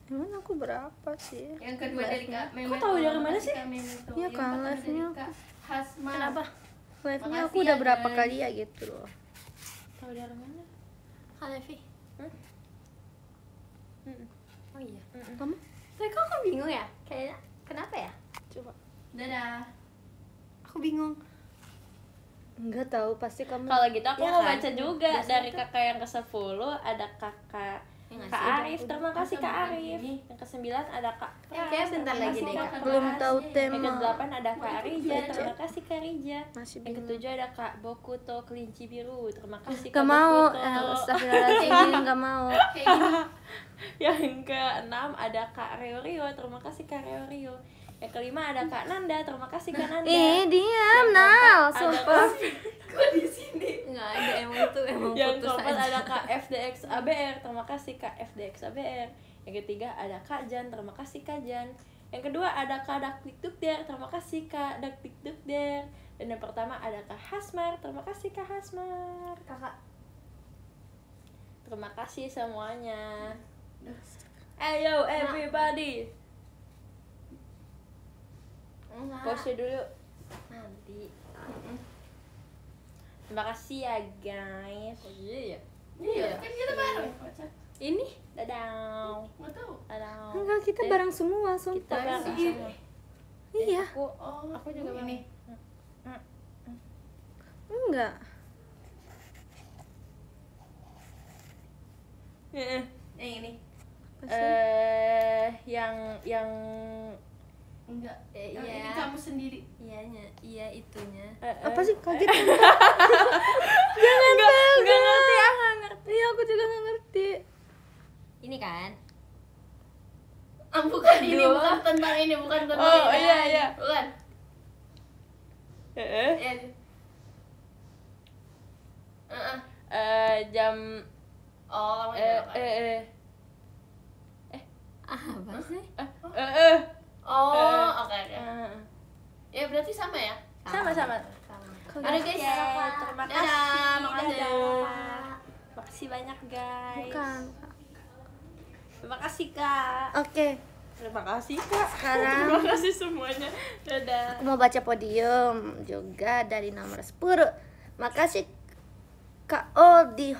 [SPEAKER 3] Emang aku berapa sih?
[SPEAKER 1] Yang kedua dari Kak Memeto.
[SPEAKER 2] tahu dari mana
[SPEAKER 1] Makasih
[SPEAKER 2] sih?
[SPEAKER 1] Kak Memeto.
[SPEAKER 3] Iya,
[SPEAKER 1] Yang
[SPEAKER 3] kan,
[SPEAKER 1] pertama dari
[SPEAKER 3] live-nya.
[SPEAKER 1] Kak Hasma.
[SPEAKER 3] Kenapa? Live-nya
[SPEAKER 1] Makasih
[SPEAKER 3] aku udah
[SPEAKER 1] ya,
[SPEAKER 3] berapa
[SPEAKER 1] guys.
[SPEAKER 3] kali ya gitu loh.
[SPEAKER 2] Tahu dari mana?
[SPEAKER 4] Halevi.
[SPEAKER 2] Mm-mm.
[SPEAKER 4] Oh iya.
[SPEAKER 3] Kamu?
[SPEAKER 4] Tapi kok aku bingung ya? Kayaknya kenapa ya?
[SPEAKER 2] Coba.
[SPEAKER 1] Dadah.
[SPEAKER 4] Aku bingung.
[SPEAKER 3] Enggak tahu, pasti kamu.
[SPEAKER 2] Kalau gitu aku
[SPEAKER 4] Ya
[SPEAKER 2] mau
[SPEAKER 4] kan?
[SPEAKER 2] baca juga.
[SPEAKER 4] Biasanya
[SPEAKER 2] Dari
[SPEAKER 4] tuh-
[SPEAKER 2] kakak yang ke-10 ada kakak
[SPEAKER 4] Yang
[SPEAKER 2] Kak
[SPEAKER 4] ngasih
[SPEAKER 2] Arif, terima kasih Kak
[SPEAKER 1] Masa
[SPEAKER 2] Arif.
[SPEAKER 1] begini?
[SPEAKER 2] Yang ke-9 ada Kak
[SPEAKER 4] Kayak bentar lagi deh, Kak.
[SPEAKER 3] Belum tahu
[SPEAKER 2] Yang
[SPEAKER 3] tema.
[SPEAKER 2] ke-8 ada Kak
[SPEAKER 1] Mau ikut
[SPEAKER 2] Rija,
[SPEAKER 1] belajar.
[SPEAKER 2] terima kasih Kak Rija.
[SPEAKER 3] Masih
[SPEAKER 2] Yang
[SPEAKER 3] bingung.
[SPEAKER 2] ke-7 ada Kak Bokuto Kelinci Biru, terima kasih Kak
[SPEAKER 3] Gak mau,
[SPEAKER 2] Bokuto.
[SPEAKER 3] astagfirullahaladzim, gak mau.
[SPEAKER 1] Kayak gini.
[SPEAKER 2] Yang ke-6 ada Kak Rio, terima kasih Kak Rio. Yang ke-5 ada Kak Nanda, terima kasih Kak Nanda.
[SPEAKER 3] Diam,
[SPEAKER 2] Yang
[SPEAKER 3] Nal,
[SPEAKER 2] keempat ada
[SPEAKER 3] sumpah.
[SPEAKER 1] Kok di sini?
[SPEAKER 4] Enggak ada, emang
[SPEAKER 2] Yang
[SPEAKER 4] putus
[SPEAKER 2] keempat
[SPEAKER 4] aja.
[SPEAKER 2] ada Kak FDX ABR, terima kasih Kak FDX ABR. Yang ketiga ada Kak Jan, terima kasih Kak Jan. Yang kedua ada Kak Dakdikdukder, terima kasih Kak Dakdikdukder. Dan yang pertama ada Kak Hasmar, terima kasih Kak Hasmar.
[SPEAKER 4] Kakak.
[SPEAKER 2] Terima kasih semuanya. Ayo everybody.
[SPEAKER 4] Enggak.
[SPEAKER 2] Pause dulu.
[SPEAKER 4] Nanti.
[SPEAKER 2] Terima kasih ya guys.
[SPEAKER 4] Iya ya.
[SPEAKER 1] Iya, kan kita bareng. Baca.
[SPEAKER 4] Ini
[SPEAKER 2] Dadah.
[SPEAKER 1] Nggak tahu.
[SPEAKER 2] Dadah.
[SPEAKER 3] Enggak, kita bareng semua,
[SPEAKER 2] Kita
[SPEAKER 3] sumpah.
[SPEAKER 2] bareng
[SPEAKER 1] sih.
[SPEAKER 2] semua.
[SPEAKER 3] Iya,
[SPEAKER 2] Aku juga
[SPEAKER 1] ini.
[SPEAKER 3] enggak.
[SPEAKER 1] Ini.
[SPEAKER 2] Yang
[SPEAKER 1] Enggak.
[SPEAKER 4] Iya.
[SPEAKER 1] Yang ini kamu sendiri.
[SPEAKER 4] Iya itunya.
[SPEAKER 3] Apa sih kaget?
[SPEAKER 2] Jangan nggak ngerti ah, nggak ngerti.
[SPEAKER 3] Iya, aku juga gak ngerti.
[SPEAKER 4] Ini kan.
[SPEAKER 1] Bukan ini, bukan tentang ini, bukan tentang
[SPEAKER 2] Oh,
[SPEAKER 1] ini.
[SPEAKER 2] iya.
[SPEAKER 1] Bukan. Ya.
[SPEAKER 2] Jam
[SPEAKER 1] Oh,
[SPEAKER 4] Apa sih?
[SPEAKER 1] Oh, oke. Ya berarti sama ya?
[SPEAKER 2] sama-sama.
[SPEAKER 1] Ada guys.
[SPEAKER 2] Terima kasih.
[SPEAKER 1] Dadah, makasih.
[SPEAKER 2] Dadah. Makasih banyak guys.
[SPEAKER 3] Bukan.
[SPEAKER 2] Terima kasih Kak.
[SPEAKER 3] Oke,
[SPEAKER 2] Terima kasih Kak.
[SPEAKER 3] sekarang
[SPEAKER 2] Terima kasih semuanya. Dadah.
[SPEAKER 3] aku mau baca podium juga dari nomor 10. Makasih Kak Odi,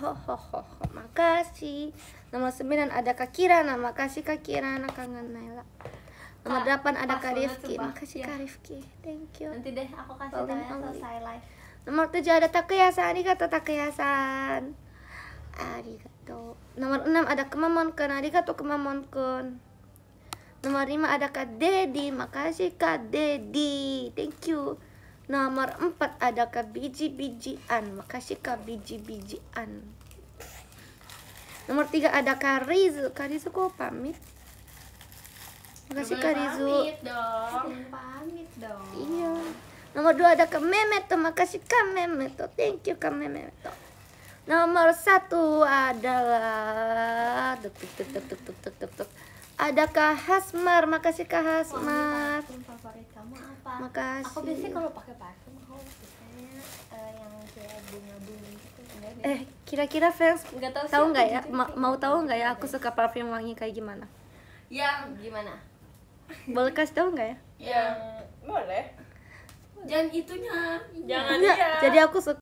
[SPEAKER 3] makasih. Nomor 9 ada Kak Kirana, makasih Kak Kirana, kangen Naila. Nomor 8 ada
[SPEAKER 4] pas
[SPEAKER 3] Kak
[SPEAKER 4] banget,
[SPEAKER 3] Rifki,
[SPEAKER 4] sumpah.
[SPEAKER 3] makasih
[SPEAKER 4] Iya.
[SPEAKER 3] Kak Rifki, thank you.
[SPEAKER 4] Nanti deh aku kasih
[SPEAKER 3] Paling
[SPEAKER 4] tahu ya
[SPEAKER 3] only.
[SPEAKER 4] selesai live.
[SPEAKER 3] Nomor 7 ada Takeyasan, arigato Takeyasan. Arigato. Nomor 6 ada Kemamon-kun, arigato Kemamon-kun. Nomor 5 ada Kak Dedi, makasih Kak Dedi, thank you. Nomor 4 ada Kak Biji-bijian, makasih Kak Biji-bijian. Nomor 3 ada Kak Rizu kok pamit? Makasih Kak Rizu.
[SPEAKER 1] Pamit dong.
[SPEAKER 4] Pamit dong.
[SPEAKER 3] Iya. Nomor 2 ada Kak Memeto, makasih Kak Memeto, thank you Kak Memeto. Nomor 1 adalah Ada Kak Hasmar, makasih Kak Hasmar.
[SPEAKER 4] Parfum favorit kamu apa?
[SPEAKER 3] Makasih.
[SPEAKER 4] Aku biasanya kalau pakai parfum aku biasanya yang kayak bunga-bunga gitu. Enggak deh.
[SPEAKER 3] Kira-kira fans
[SPEAKER 4] Nggak tahu sih
[SPEAKER 3] tahu
[SPEAKER 4] aku
[SPEAKER 3] nggak ya?
[SPEAKER 4] jujur
[SPEAKER 3] Mau tahu nggak ya aku suka parfum wangi kayak gimana?
[SPEAKER 1] Yang
[SPEAKER 4] Gimana?
[SPEAKER 3] Boleh kasih tahu nggak ya?
[SPEAKER 2] Yang boleh.
[SPEAKER 1] jangan itunya.
[SPEAKER 2] Jangan
[SPEAKER 3] Enggak,
[SPEAKER 2] dia.
[SPEAKER 3] jadi aku suka